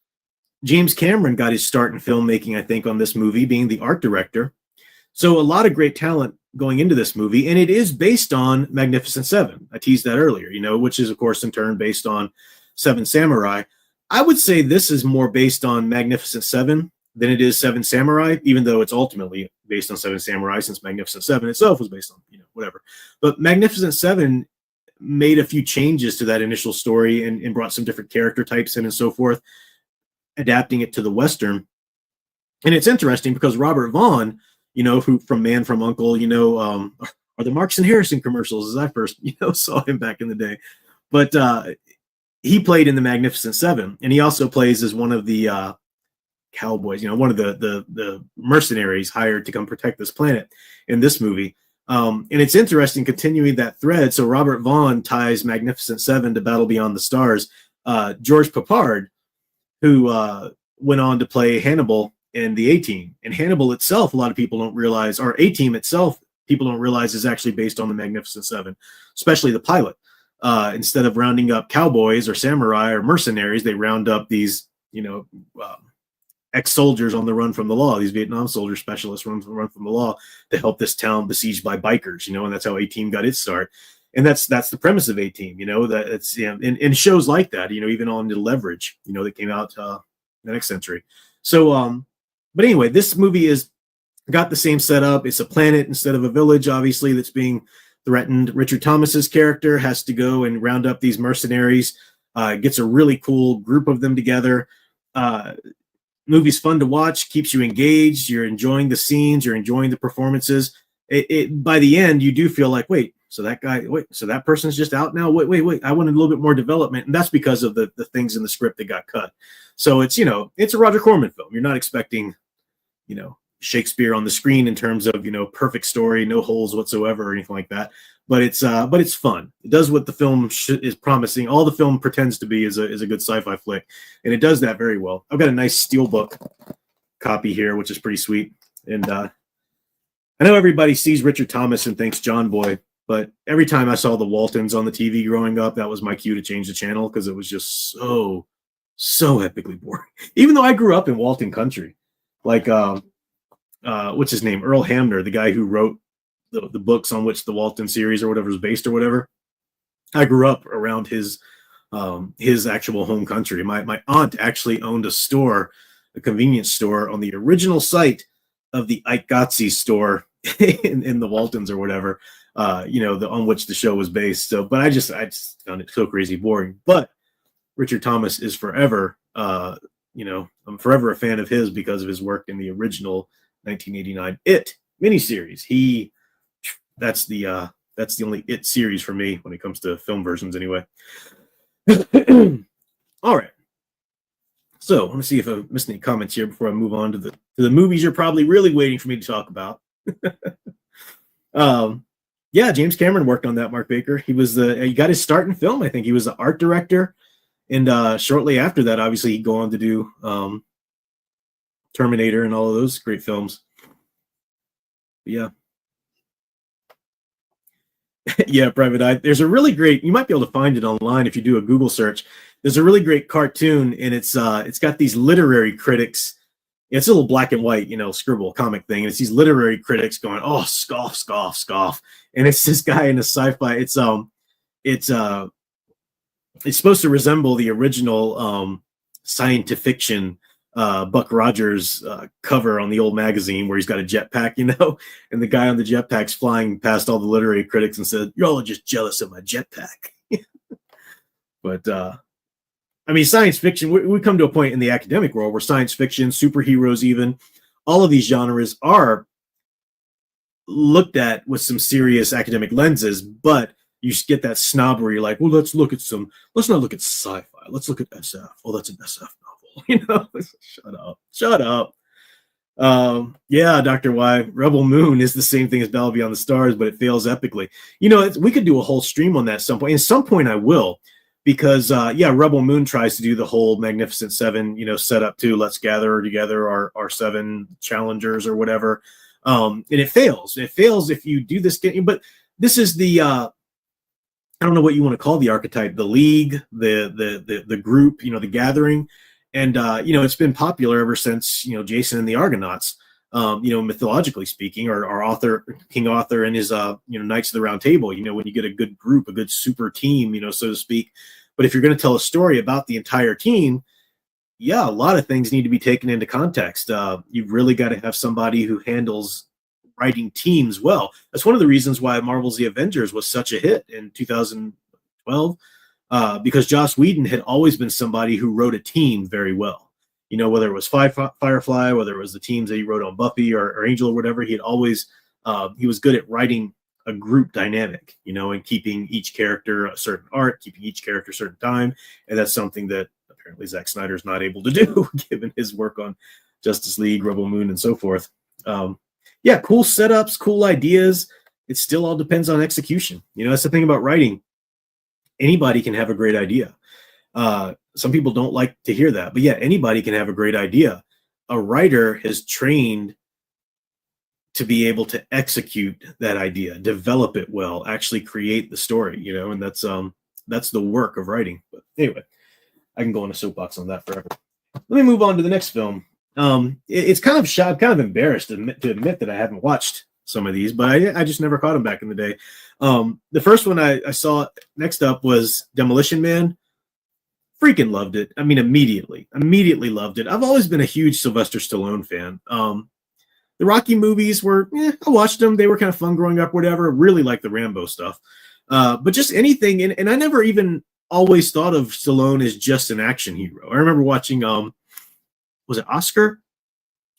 James Cameron got his start in filmmaking, I think, on this movie, being the art director. So a lot of great talent going into this movie, and it is based on Magnificent Seven. I teased that earlier, which is, of course, in turn based on Seven Samurai. I would say this is more based on Magnificent Seven than it is Seven Samurai, even though it's ultimately based on Seven Samurai, since Magnificent Seven itself was based on, whatever. But Magnificent Seven made a few changes to that initial story and brought some different character types in and so forth, adapting it to the Western. And it's interesting because Robert Vaughn, who from Man from Uncle, are the Marks and Harrison commercials, as I first, saw him back in the day. But he played in the Magnificent Seven, and he also plays as one of the cowboys, one of the mercenaries hired to come protect this planet in this movie. And it's interesting continuing that thread. So Robert Vaughn ties Magnificent Seven to Battle Beyond the Stars. George Peppard, who went on to play Hannibal in the A-Team. And Hannibal itself, a lot of people don't realize, or A-Team itself, people don't realize is actually based on the Magnificent Seven, especially the pilot. Instead of rounding up cowboys or samurai or mercenaries, they round up these, ex-soldiers on the run from the law, these Vietnam soldier specialists run from the law to help this town besieged by bikers, and that's how A-Team got its start. And that's the premise of A-Team, that it's, and shows like that, even on the Leverage, that came out the next century. So, but anyway, this movie is got the same setup. It's a planet instead of a village, obviously, that's being threatened. Richard Thomas's character has to go and round up these mercenaries, gets a really cool group of them together. Movie's fun to watch, keeps you engaged. You're enjoying the scenes, you're enjoying the performances. By the end, you do feel like, so that person's just out now. Wait. I wanted a little bit more development, and that's because of the things in the script that got cut. So it's it's a Roger Corman film. You're not expecting Shakespeare on the screen in terms of perfect story, no holes whatsoever or anything like that. But it's fun. It does what the film is promising. All the film pretends to be is a good sci-fi flick, and it does that very well. I've got a nice steelbook copy here, which is pretty sweet. And I know everybody sees Richard Thomas and thinks John Boy, but every time I saw the Waltons on the TV growing up, that was my cue to change the channel, because it was just so epically boring. Even though I grew up in Walton country, like what's his name, Earl Hamner, the guy who wrote the books on which the Walton series or whatever is based or whatever. I grew up around his actual home country. My aunt actually owned a convenience store on the original site of the Ike Gotzi store in the Waltons or whatever, on which the show was based. So, but I just found it so crazy boring. But Richard Thomas is forever, I'm forever a fan of his because of his work in the original 1989 It miniseries. That's the only It series for me when it comes to film versions, anyway. All right. So let me see if I missed any comments here before I move on to the movies you're probably really waiting for me to talk about. Yeah, James Cameron worked on that, Mark Baker. He got his start in film. I think he was the art director. And shortly after that, obviously, he'd go on to do Terminator and all of those great films. Yeah. Yeah, Private Eye. There's a really great, you might be able to find it online if you do a Google search. There's a really great cartoon, and it's got these literary critics. It's a little black and white, scribble comic thing. And it's these literary critics going, "Oh, scoff, scoff, scoff." And it's this guy in a sci-fi. It's supposed to resemble the original science fiction Buck Rogers cover on the old magazine where he's got a jetpack, and the guy on the jetpack's flying past all the literary critics and said, "You're all just jealous of my jetpack." But I mean, science fiction, we come to a point in the academic world where science fiction, superheroes, even all of these genres are looked at with some serious academic lenses, but you get that snobbery, like, well, let's not look at sci-fi. Let's look at SF. Oh, that's an SF novel. Shut up. Yeah, Dr. Y, Rebel Moon is the same thing as Battle Beyond the Stars, but it fails epically. We could do a whole stream on that at some point. At some point I will, because Rebel Moon tries to do the whole Magnificent Seven, setup too. Let's gather together our seven challengers or whatever. And it fails. It fails if you do this. But this is the I don't know what you want to call the archetype, the league, the group, the gathering. And it's been popular ever since, Jason and the Argonauts, mythologically speaking, or our author, King Arthur and his Knights of the Round Table, when you get a good group, a good super team, so to speak. But if you're going to tell a story about the entire team, yeah, a lot of things need to be taken into context. You've really got to have somebody who handles writing teams well. That's one of the reasons why Marvel's The Avengers was such a hit in 2012, because Joss Whedon had always been somebody who wrote a team very well. Whether it was Firefly, whether it was the teams that he wrote on Buffy or Angel or whatever, he was good at writing a group dynamic, and keeping each character a certain arc, keeping each character a certain time. And that's something that apparently Zack Snyder's not able to do, given his work on Justice League, Rebel Moon, and so forth. Cool setups, cool ideas. It still all depends on execution. That's the thing about writing. Anybody can have a great idea. Some people don't like to hear that, but yeah, anybody can have a great idea. A writer has trained to be able to execute that idea, develop it well, actually create the story, and that's the work of writing. But anyway, I can go on a soapbox on that forever. Let me move on to the next film. It's kind of embarrassed to admit that I haven't watched some of these, but I just never caught them back in the day. The first one I saw next up was Demolition Man. Freaking loved it. I mean, immediately loved it. I've always been a huge Sylvester Stallone fan. The Rocky movies were, I watched them. They were kind of fun growing up, whatever. Really like the Rambo stuff. But just anything. And I never even always thought of Stallone as just an action hero. I remember watching, was it Oscar?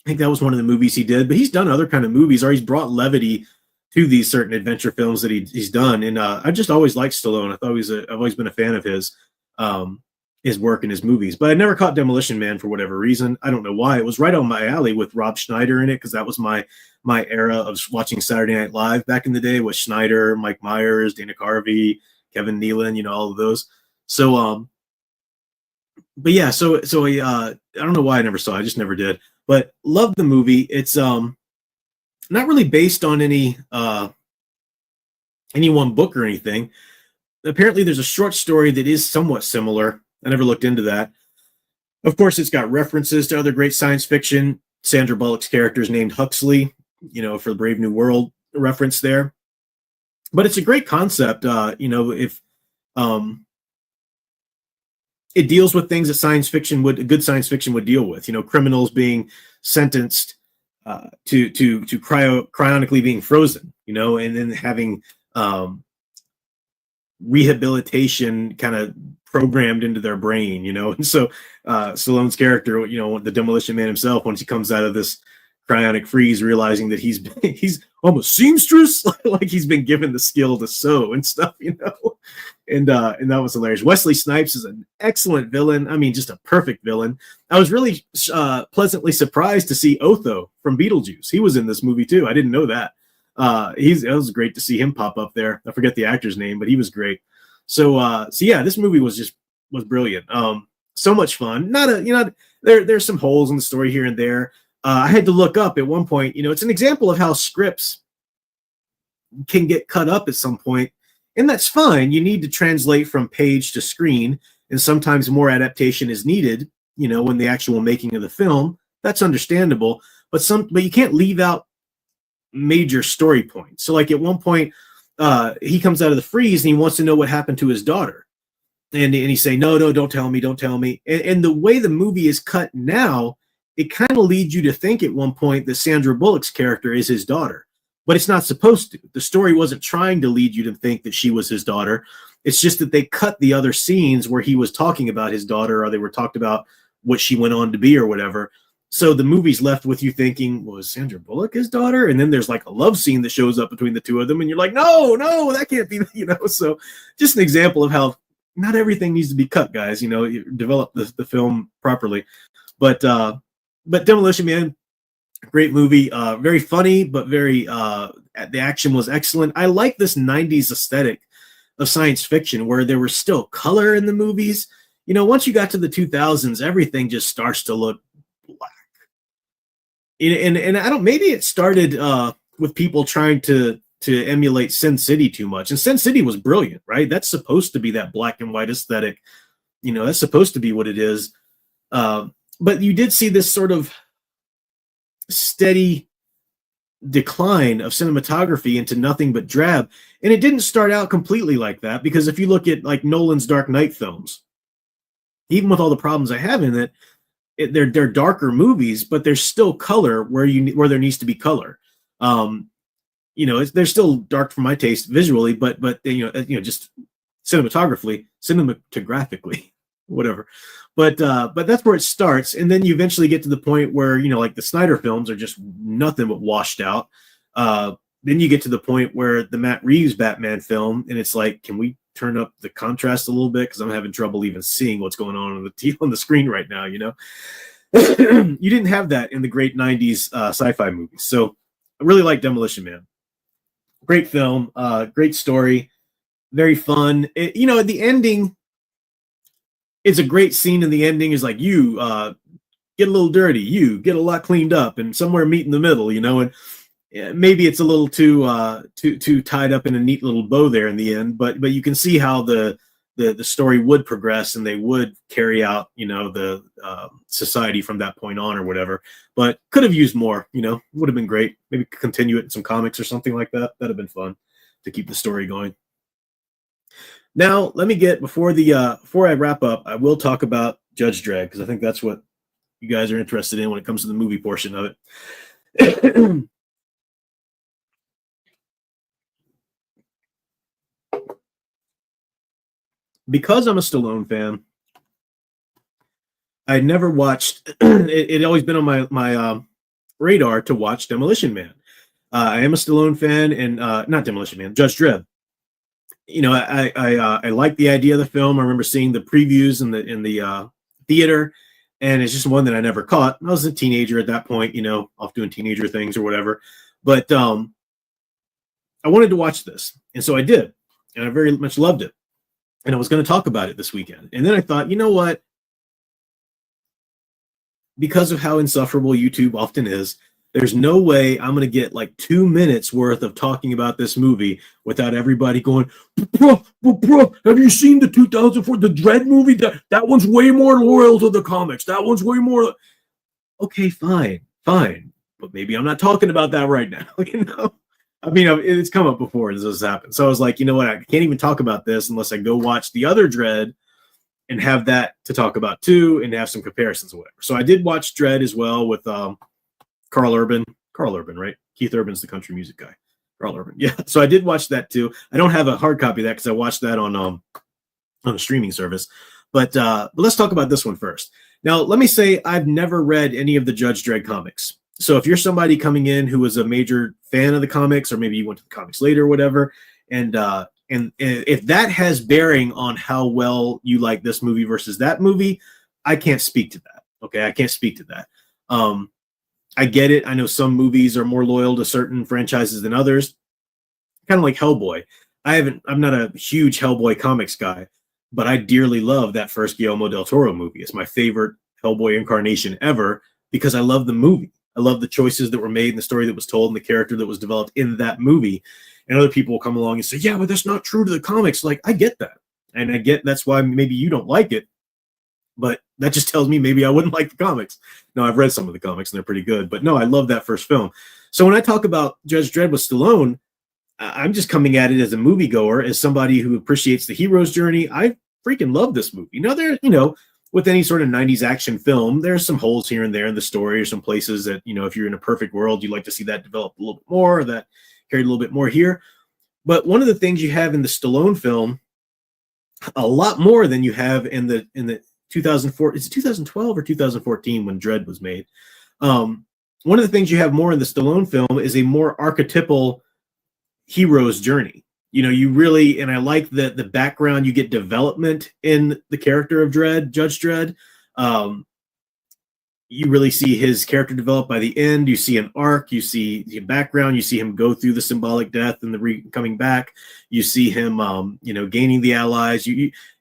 I think that was one of the movies he did, but he's done other kind of movies, or he's brought levity to these certain adventure films that he's done. And I just always liked Stallone. I've always been a fan of his work and his movies, but I never caught Demolition Man for whatever reason. I don't know why. It was right on my alley with Rob Schneider in it, because that was my era of watching Saturday Night Live back in the day, with Schneider, Mike Myers, Dana Carvey, Kevin Nealon, all of those. So, but yeah, so I don't know why I never saw it. I just never did, but loved the movie. It's not really based on any one book or anything. Apparently there's a short story that is somewhat similar. I never looked into that. Of course, it's got references to other great science fiction. Sandra Bullock's character is named Huxley, for the Brave New World reference there. But it's a great concept. If it deals with things that good science fiction would deal with, criminals being sentenced to cryonically being frozen, and then having rehabilitation kind of programmed into their brain, and so Stallone's character, the Demolition Man himself, once he comes out of this cryonic freeze, realizing that he's almost seamstress, like he's been given the skill to sew and stuff, and that was hilarious. Wesley Snipes is an excellent villain. I mean, just a perfect villain. I was really pleasantly surprised to see Otho from Beetlejuice. He was in this movie too. I didn't know that. It was great to see him pop up there. I forget the actor's name, but he was great. So yeah, this movie was brilliant. So much fun. There's some holes in the story here and there. I had to look up at one point, it's an example of how scripts can get cut up at some point, and that's fine. You need to translate from page to screen, and sometimes more adaptation is needed, you know, when the actual making of the film. That's understandable, but you can't leave out major story points. So like at one point, he comes out of the freeze and he wants to know what happened to his daughter. And he's saying, no, don't tell me, don't tell me. And the way the movie is cut now, it kind of leads you to think at one point that Sandra Bullock's character is his daughter, but it's not supposed to. The story wasn't trying to lead you to think that she was his daughter. It's just that they cut the other scenes where he was talking about his daughter, or they were talked about what she went on to be or whatever. So the movie's left with you thinking, was Sandra Bullock his daughter? And then there's like a love scene that shows up between the two of them, and you're like, no, that can't be, you know. So just an example of how not everything needs to be cut, guys. You know, you develop the film properly. But Demolition Man, great movie, very funny, but very the action was excellent. I like this 90s aesthetic of science fiction where there was still color in the movies. You know, once you got to the 2000s, everything just starts to look black. And I don't, maybe it started with people trying to emulate Sin City too much. And Sin City was brilliant, right? That's supposed to be that black and white aesthetic. You know, that's supposed to be what it is. But you did see this sort of steady decline of cinematography into nothing but drab. And it didn't start out completely like that, because if you look at like Nolan's Dark Knight films, even with all the problems I have in it, they're darker movies, but there's still color where there needs to be color. You know, they're still dark for my taste visually, but you know, just cinematographically, whatever. But that's where it starts, and then you eventually get to the point where, you know, like the Snyder films are just nothing but washed out. Then you get to the point where the Matt Reeves Batman film, and it's like, can we turn up the contrast a little bit, because I'm having trouble even seeing what's going on on the screen right now. You know, you didn't have that in the great 90s sci-fi movies. So I really like Demolition Man. Great film, great story, very fun. You know, at the ending, it's a great scene. In the ending is like, you get a little dirty, you get a lot cleaned up, and somewhere meet in the middle, you know. And maybe it's a little too tied up in a neat little bow there in the end, but you can see how the story would progress, and they would carry out, you know, the society from that point on or whatever. But could have used more, you know, would have been great. Maybe continue it in some comics or something like that. That'd have been fun to keep the story going. Now, let me get, before I wrap up, I will talk about Judge Dredd, because I think that's what you guys are interested in when it comes to the movie portion of it. Because I'm a Stallone fan, I never watched. It always been on my radar to watch Demolition Man. I am a Stallone fan, and not Demolition Man, Judge Dredd. You know, I like the idea of the film. I remember seeing the previews in the theater, and it's just one that I never caught. I was a teenager at that point, you know, off doing teenager things or whatever. But I wanted to watch this, and so I did, and I very much loved it. And I was going to talk about it this weekend. And then I thought, you know what? Because of how insufferable YouTube often is, there's no way I'm going to get like 2 minutes worth of talking about this movie without everybody going, bro, have you seen the 2004, the Dredd movie? That one's way more loyal to the comics. That one's way more. Okay, fine. But maybe I'm not talking about that right now, you know? I mean, it's come up before this has happened. So I was like, you know what? I can't even talk about this unless I go watch the other Dredd and have that to talk about too, and have some comparisons or whatever. So I did watch Dredd as well with Carl Urban, right? Keith Urban's the country music guy. Carl Urban. Yeah. So I did watch that too. I don't have a hard copy of that because I watched that on a streaming service. But let's talk about this one first. Now, let me say I've never read any of the Judge Dredd comics. So if you're somebody coming in who was a major fan of the comics, or maybe you went to the comics later or whatever, and if that has bearing on how well you like this movie versus that movie, I can't speak to that. Okay, I can't speak to that. I get it. I know some movies are more loyal to certain franchises than others. Kind of like Hellboy. I'm not a huge Hellboy comics guy, but I dearly love that first Guillermo del Toro movie. It's my favorite Hellboy incarnation ever, because I love the movie. I love the choices that were made and the story that was told and the character that was developed in that movie. And other people will come along and say, yeah, but that's not true to the comics. Like, I get that. And I get that's why maybe you don't like it. But that just tells me maybe I wouldn't like the comics. No, I've read some of the comics and they're pretty good. But no, I love that first film. So when I talk about Judge Dredd with Stallone, I'm just coming at it as a moviegoer, as somebody who appreciates the hero's journey. I freaking love this movie. Now, there, with any sort of 90s action film, there's some holes here and there in the story, or some places that, if you're in a perfect world, you'd like to see that develop a little bit more, or that carried a little bit more here. But one of the things you have in the Stallone film, a lot more than you have in the 2004, it's 2012 or 2014 when Dredd was made. One of the things you have more in the Stallone film is a more archetypal hero's journey. You really, and I like the background, you get development in the character of Dredd, Judge Dredd. You really see his character develop by the end. You see an arc, you see the background, you see him go through the symbolic death and the coming back. You see him, gaining the allies.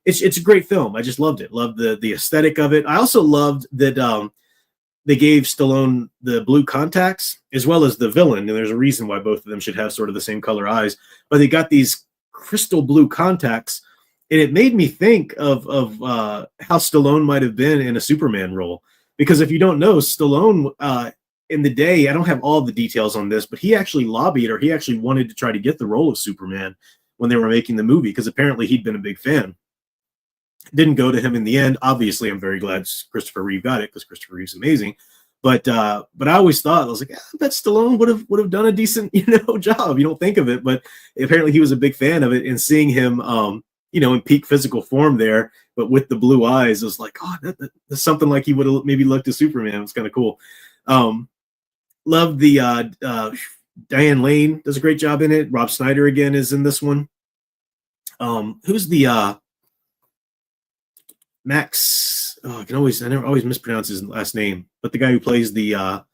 It's a great film. I just loved it. Loved the aesthetic of it. I also loved that they gave Stallone the blue contacts as well as the villain. And there's a reason why both of them should have sort of the same color eyes, but they got these crystal blue contacts. And it made me think of how Stallone might have been in a Superman role. Because if you don't know, Stallone in the day, I don't have all the details on this, but he actually lobbied, or he actually wanted to try to get the role of Superman when they were making the movie, because apparently he'd been a big fan. Didn't go to him in the end. Obviously, I'm very glad Christopher Reeve got it, because Christopher Reeve's amazing. But I always thought, I was like, I bet Stallone would have done a decent job. You don't think of it, but apparently he was a big fan of it. And seeing him in peak physical form there, but with the blue eyes, it was like, oh, that's something like he would have maybe looked at Superman. It's kind of cool. Love the Diane Lane does a great job in it. Rob Schneider again is in this one. Who's the Max? Oh, I never always mispronounce his last name, but the guy who plays the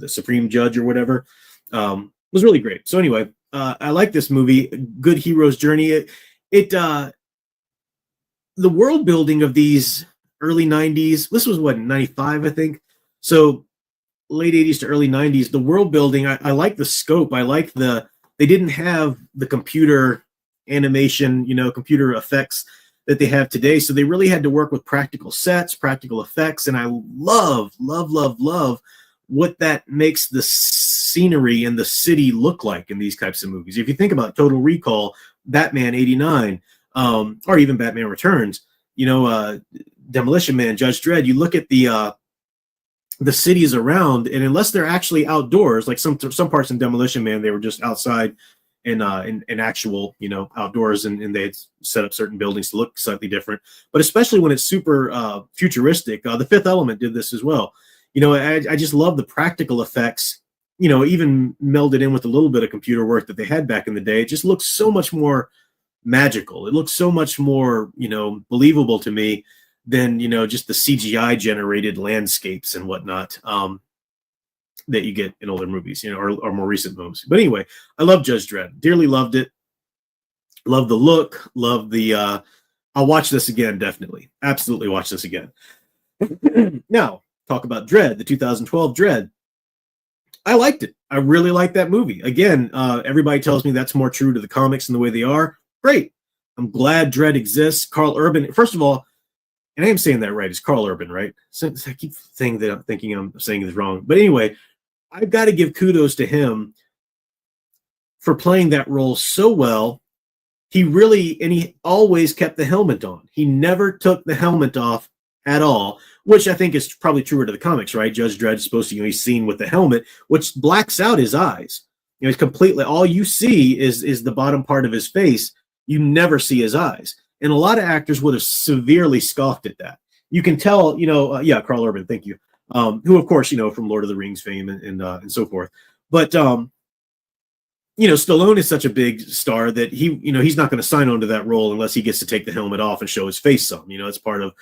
Supreme Judge or whatever was really great. So anyway, I like this movie. Good hero's journey. The world building of these early 90s, this was 95, I think. So late 80s to early 90s, the world building, I like the scope. I like they didn't have the computer animation, computer effects that they have today. So they really had to work with practical sets, practical effects. And I love what that makes the scenery and the city look like in these types of movies. If you think about Total Recall, Batman 89, or even Batman Returns, Demolition Man, Judge Dredd, you look at the cities around, and unless they're actually outdoors, like some parts in Demolition Man, they were just outside in actual, outdoors, and they had set up certain buildings to look slightly different. But especially when it's super futuristic, The Fifth Element did this as well. I just love the practical effects, even melded in with a little bit of computer work that they had back in the day. It just looks so much more magical. It looks so much more, believable to me than, just the CGI generated landscapes and whatnot that you get in older movies, or more recent movies. But anyway, I love Judge Dredd. Dearly loved it. Love the look. Love the, I'll watch this again, definitely. Absolutely watch this again. Now, talk about Dredd, the 2012 Dredd. I liked it. I really liked that movie. Again, everybody tells me that's more true to the comics and the way they are. Great. I'm glad Dredd exists. Carl Urban, first of all, and I am saying that right, it's Carl Urban, right? So I keep saying that, I'm thinking I'm saying this wrong. But anyway, I've got to give kudos to him for playing that role so well. He always kept the helmet on. He never took the helmet off at all, which I think is probably truer to the comics, right? Judge Dredd is supposed to, he's seen with the helmet, which blacks out his eyes. It's completely, all you see is the bottom part of his face. You never see his eyes. And a lot of actors would have severely scoffed at that. You can tell, Carl Urban, thank you. Who, of course, from Lord of the Rings fame and so forth. But, Stallone is such a big star that he's not going to sign on to that role unless he gets to take the helmet off and show his face some. It's part of,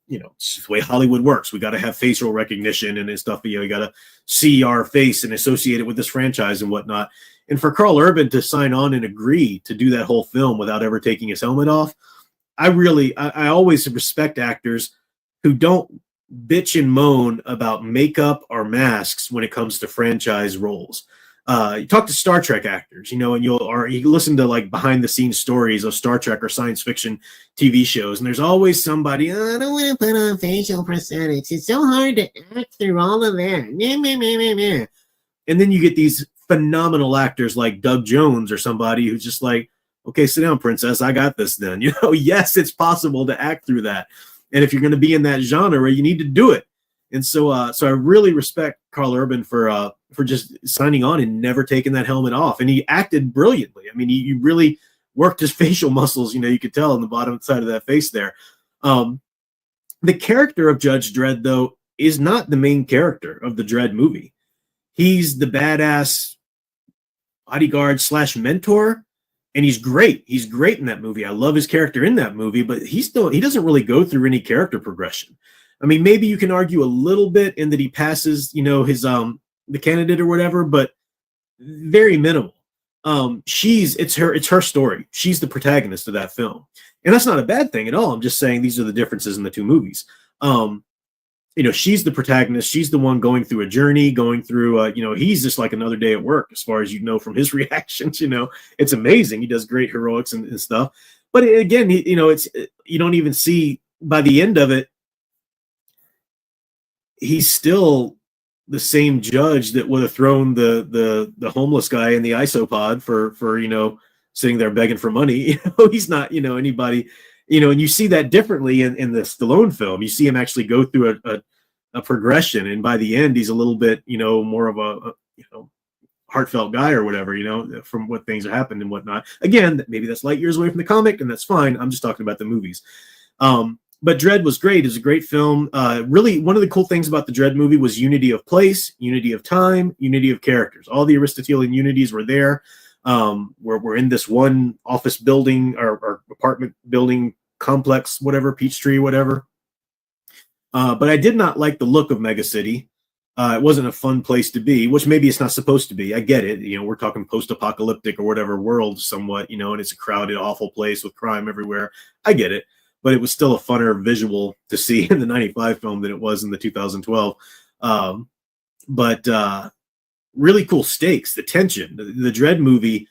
it's the way Hollywood works. We got to have facial recognition and stuff. You got to see our face and associate it with this franchise and whatnot. And for Carl Urban to sign on and agree to do that whole film without ever taking his helmet off, I always respect actors who don't bitch and moan about makeup or masks when it comes to franchise roles. You talk to Star Trek actors, and you listen to like behind the scenes stories of Star Trek or science fiction TV shows, and there's always somebody, "Oh, I don't want to put on facial prosthetics. It's so hard to act through all of that." Meh, meh, meh, meh, meh. And then you get these phenomenal actors like Doug Jones or somebody who's just like, "Okay, sit down, princess. I got this then." Yes, it's possible to act through that. And if you're going to be in that genre, you need to do it. And so I really respect Carl Urban for just signing on and never taking that helmet off. And he acted brilliantly. I mean, he really worked his facial muscles. You could tell on the bottom side of that face there. The character of Judge Dredd, though, is not the main character of the Dredd movie. He's the badass bodyguard / mentor, and he's great. He's great in that movie. I love his character in that movie, but he doesn't really go through any character progression. I mean, maybe you can argue a little bit in that he passes, his the candidate or whatever, but very minimal. It's her story. She's the protagonist of that film, and that's not a bad thing at all. I'm just saying these are the differences in the two movies. She's the protagonist. She's the one going through a journey, going through, he's just like another day at work, as far as from his reactions. It's amazing. He does great heroics and stuff. But again, it's you don't even see by the end of it. He's still the same judge that would have thrown the homeless guy in the isopod for sitting there begging for money. He's not anybody. And you see that differently in the Stallone film. You see him actually go through a progression, and by the end, he's a little bit more of a heartfelt guy or whatever, from what things have happened and whatnot. Again, maybe that's light years away from the comic, and that's fine. I'm just talking about the movies. But Dredd was great. It was a great film. Really, one of the cool things about the Dredd movie was unity of place, unity of time, unity of characters. All the Aristotelian unities were there. We're in this one office building or apartment building complex, whatever, Peachtree, whatever. But I did not like the look of Mega City. It wasn't a fun place to be, which maybe it's not supposed to be. I get it. We're talking post-apocalyptic or whatever world somewhat, and it's a crowded, awful place with crime everywhere. I get it. But it was still a funner visual to see in the 95 film than it was in the 2012. But really cool stakes, the tension. The Dredd movie,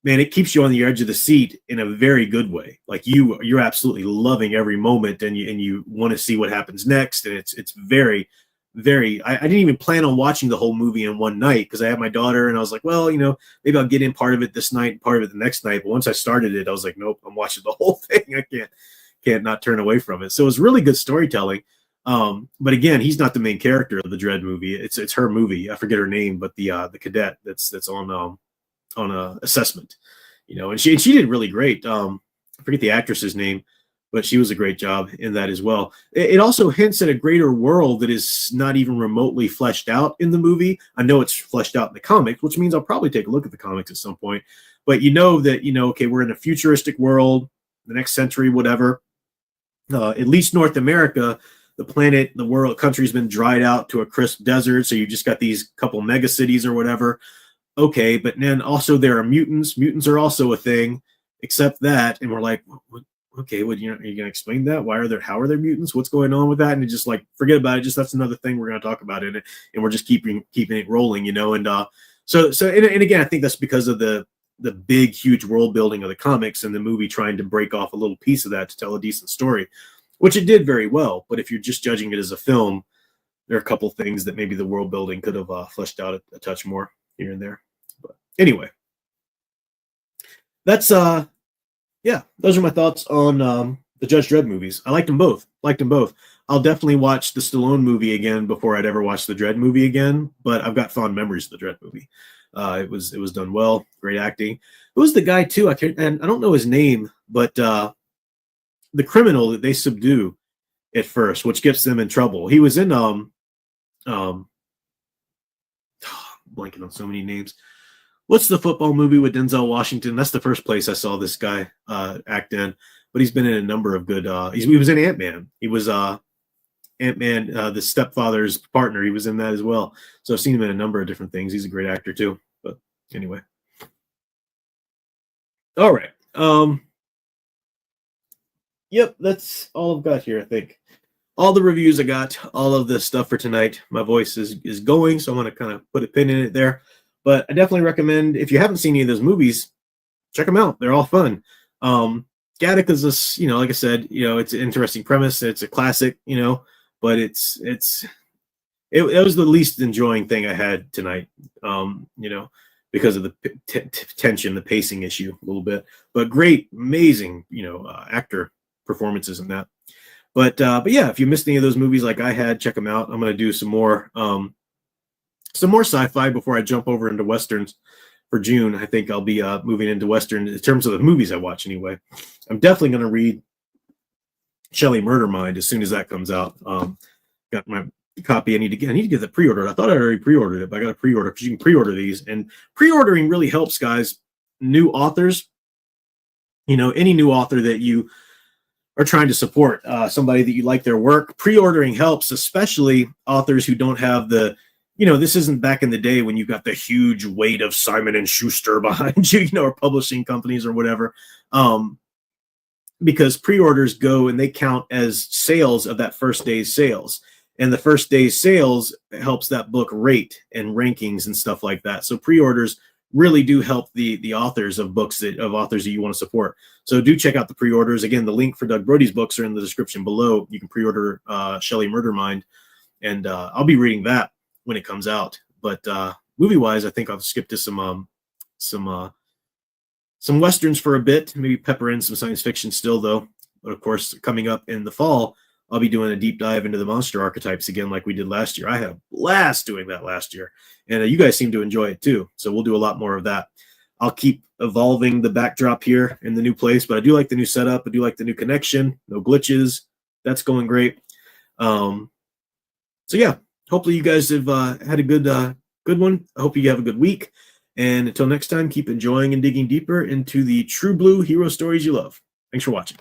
man, it keeps you on the edge of the seat in a very good way. Like you're absolutely loving every moment, and you want to see what happens next. And it's very, very. I didn't even plan on watching the whole movie in one night because I had my daughter, and I was like, well, maybe I'll get in part of it this night, part of it the next night. But once I started it, I was like, nope, I'm watching the whole thing. I can't not turn away from it. So it was really good storytelling. But again, he's not the main character of the Dredd movie. It's her movie. I forget her name, but the cadet that's on assessment, and she did really great. I forget the actress's name, but she was a great job in that as well. It also hints at a greater world that is not even remotely fleshed out in the movie. I know it's fleshed out in the comics, which means I'll probably take a look at the comics at some point. But that, okay, we're in a futuristic world, the next century, whatever. At least North America, the planet, the world, country's been dried out to a crisp desert. So you just got these couple mega cities or whatever. Okay, but then also there are mutants. Mutants are also a thing, except that. And we're like, okay, are you going to explain that? How are there mutants? What's going on with that? And it's just like, forget about it. Just that's another thing we're going to talk about in it. And we're just keeping it rolling, And so again, I think that's because of the big, huge world building of the comics and the movie trying to break off a little piece of that to tell a decent story, which it did very well. But if you're just judging it as a film, there are a couple things that maybe the world building could have fleshed out a touch more here and there. But anyway, that's those are my thoughts on the Judge Dredd movies. I liked them both. I'll definitely watch the Stallone movie again before I'd ever watch the Dredd movie again. But I've got fond memories of the Dredd movie. It was done well, great acting. Who was the guy too? I don't know his name, but the criminal that they subdue at first, which gets them in trouble. He was in blanking on so many names. What's the football movie with Denzel Washington? That's the first place I saw this guy act in. But he's been in a number of good. He was in Ant-Man. He was Ant-Man, the stepfather's partner. He was in that as well. So I've seen him in a number of different things. He's a great actor too. But anyway. All right. Yep, that's all I've got here, I think. All the reviews I got, all of the stuff for tonight. My voice is going, so I'm going to kind of put a pin in it there. But I definitely recommend, if you haven't seen any of those movies, check them out. They're all fun. Gattaca's this, like I said, it's an interesting premise. It's a classic, but it was the least enjoying thing I had tonight, because of the tension, the pacing issue a little bit. But great, amazing, actor performances in that. But yeah, if you missed any of those movies like I had, check them out. I'm going to do some more sci-fi before I jump over into westerns for June. I think I'll be moving into western in terms of the movies I watch anyway. I'm definitely going to read Shelley Murder Mind as soon as that comes out. Got my copy. I need to get the pre-order. I thought I already pre-ordered it, but I got to pre-order because you can pre-order these, and pre-ordering really helps, guys. New authors, any new author that you are trying to support, somebody that you like their work, pre-ordering helps, especially authors who don't have the, this isn't back in the day when you got the huge weight of Simon and Schuster behind you, or publishing companies or whatever. Because pre-orders go and they count as sales of that first day's sales. And the first day's sales helps that book rate and rankings and stuff like that. So pre-orders really do help the authors of books of authors that you want to support. So do check out the pre-orders. Again, the link for Doug Brody's books are in the description below. You can pre-order Shelley Murder Mind, and I'll be reading that when it comes out. But movie-wise, I think I'll skip to some westerns for a bit. Maybe pepper in some science fiction still, though. But of course, coming up in the fall, I'll be doing a deep dive into the monster archetypes again, like we did last year. I had a blast doing that last year, and you guys seem to enjoy it too. So we'll do a lot more of that. I'll keep evolving the backdrop here in the new place, but I do like the new setup. I do like the new connection. No glitches. That's going great. So yeah, hopefully you guys have had a good one. I hope you have a good week. And until next time, keep enjoying and digging deeper into the true blue hero stories you love. Thanks for watching.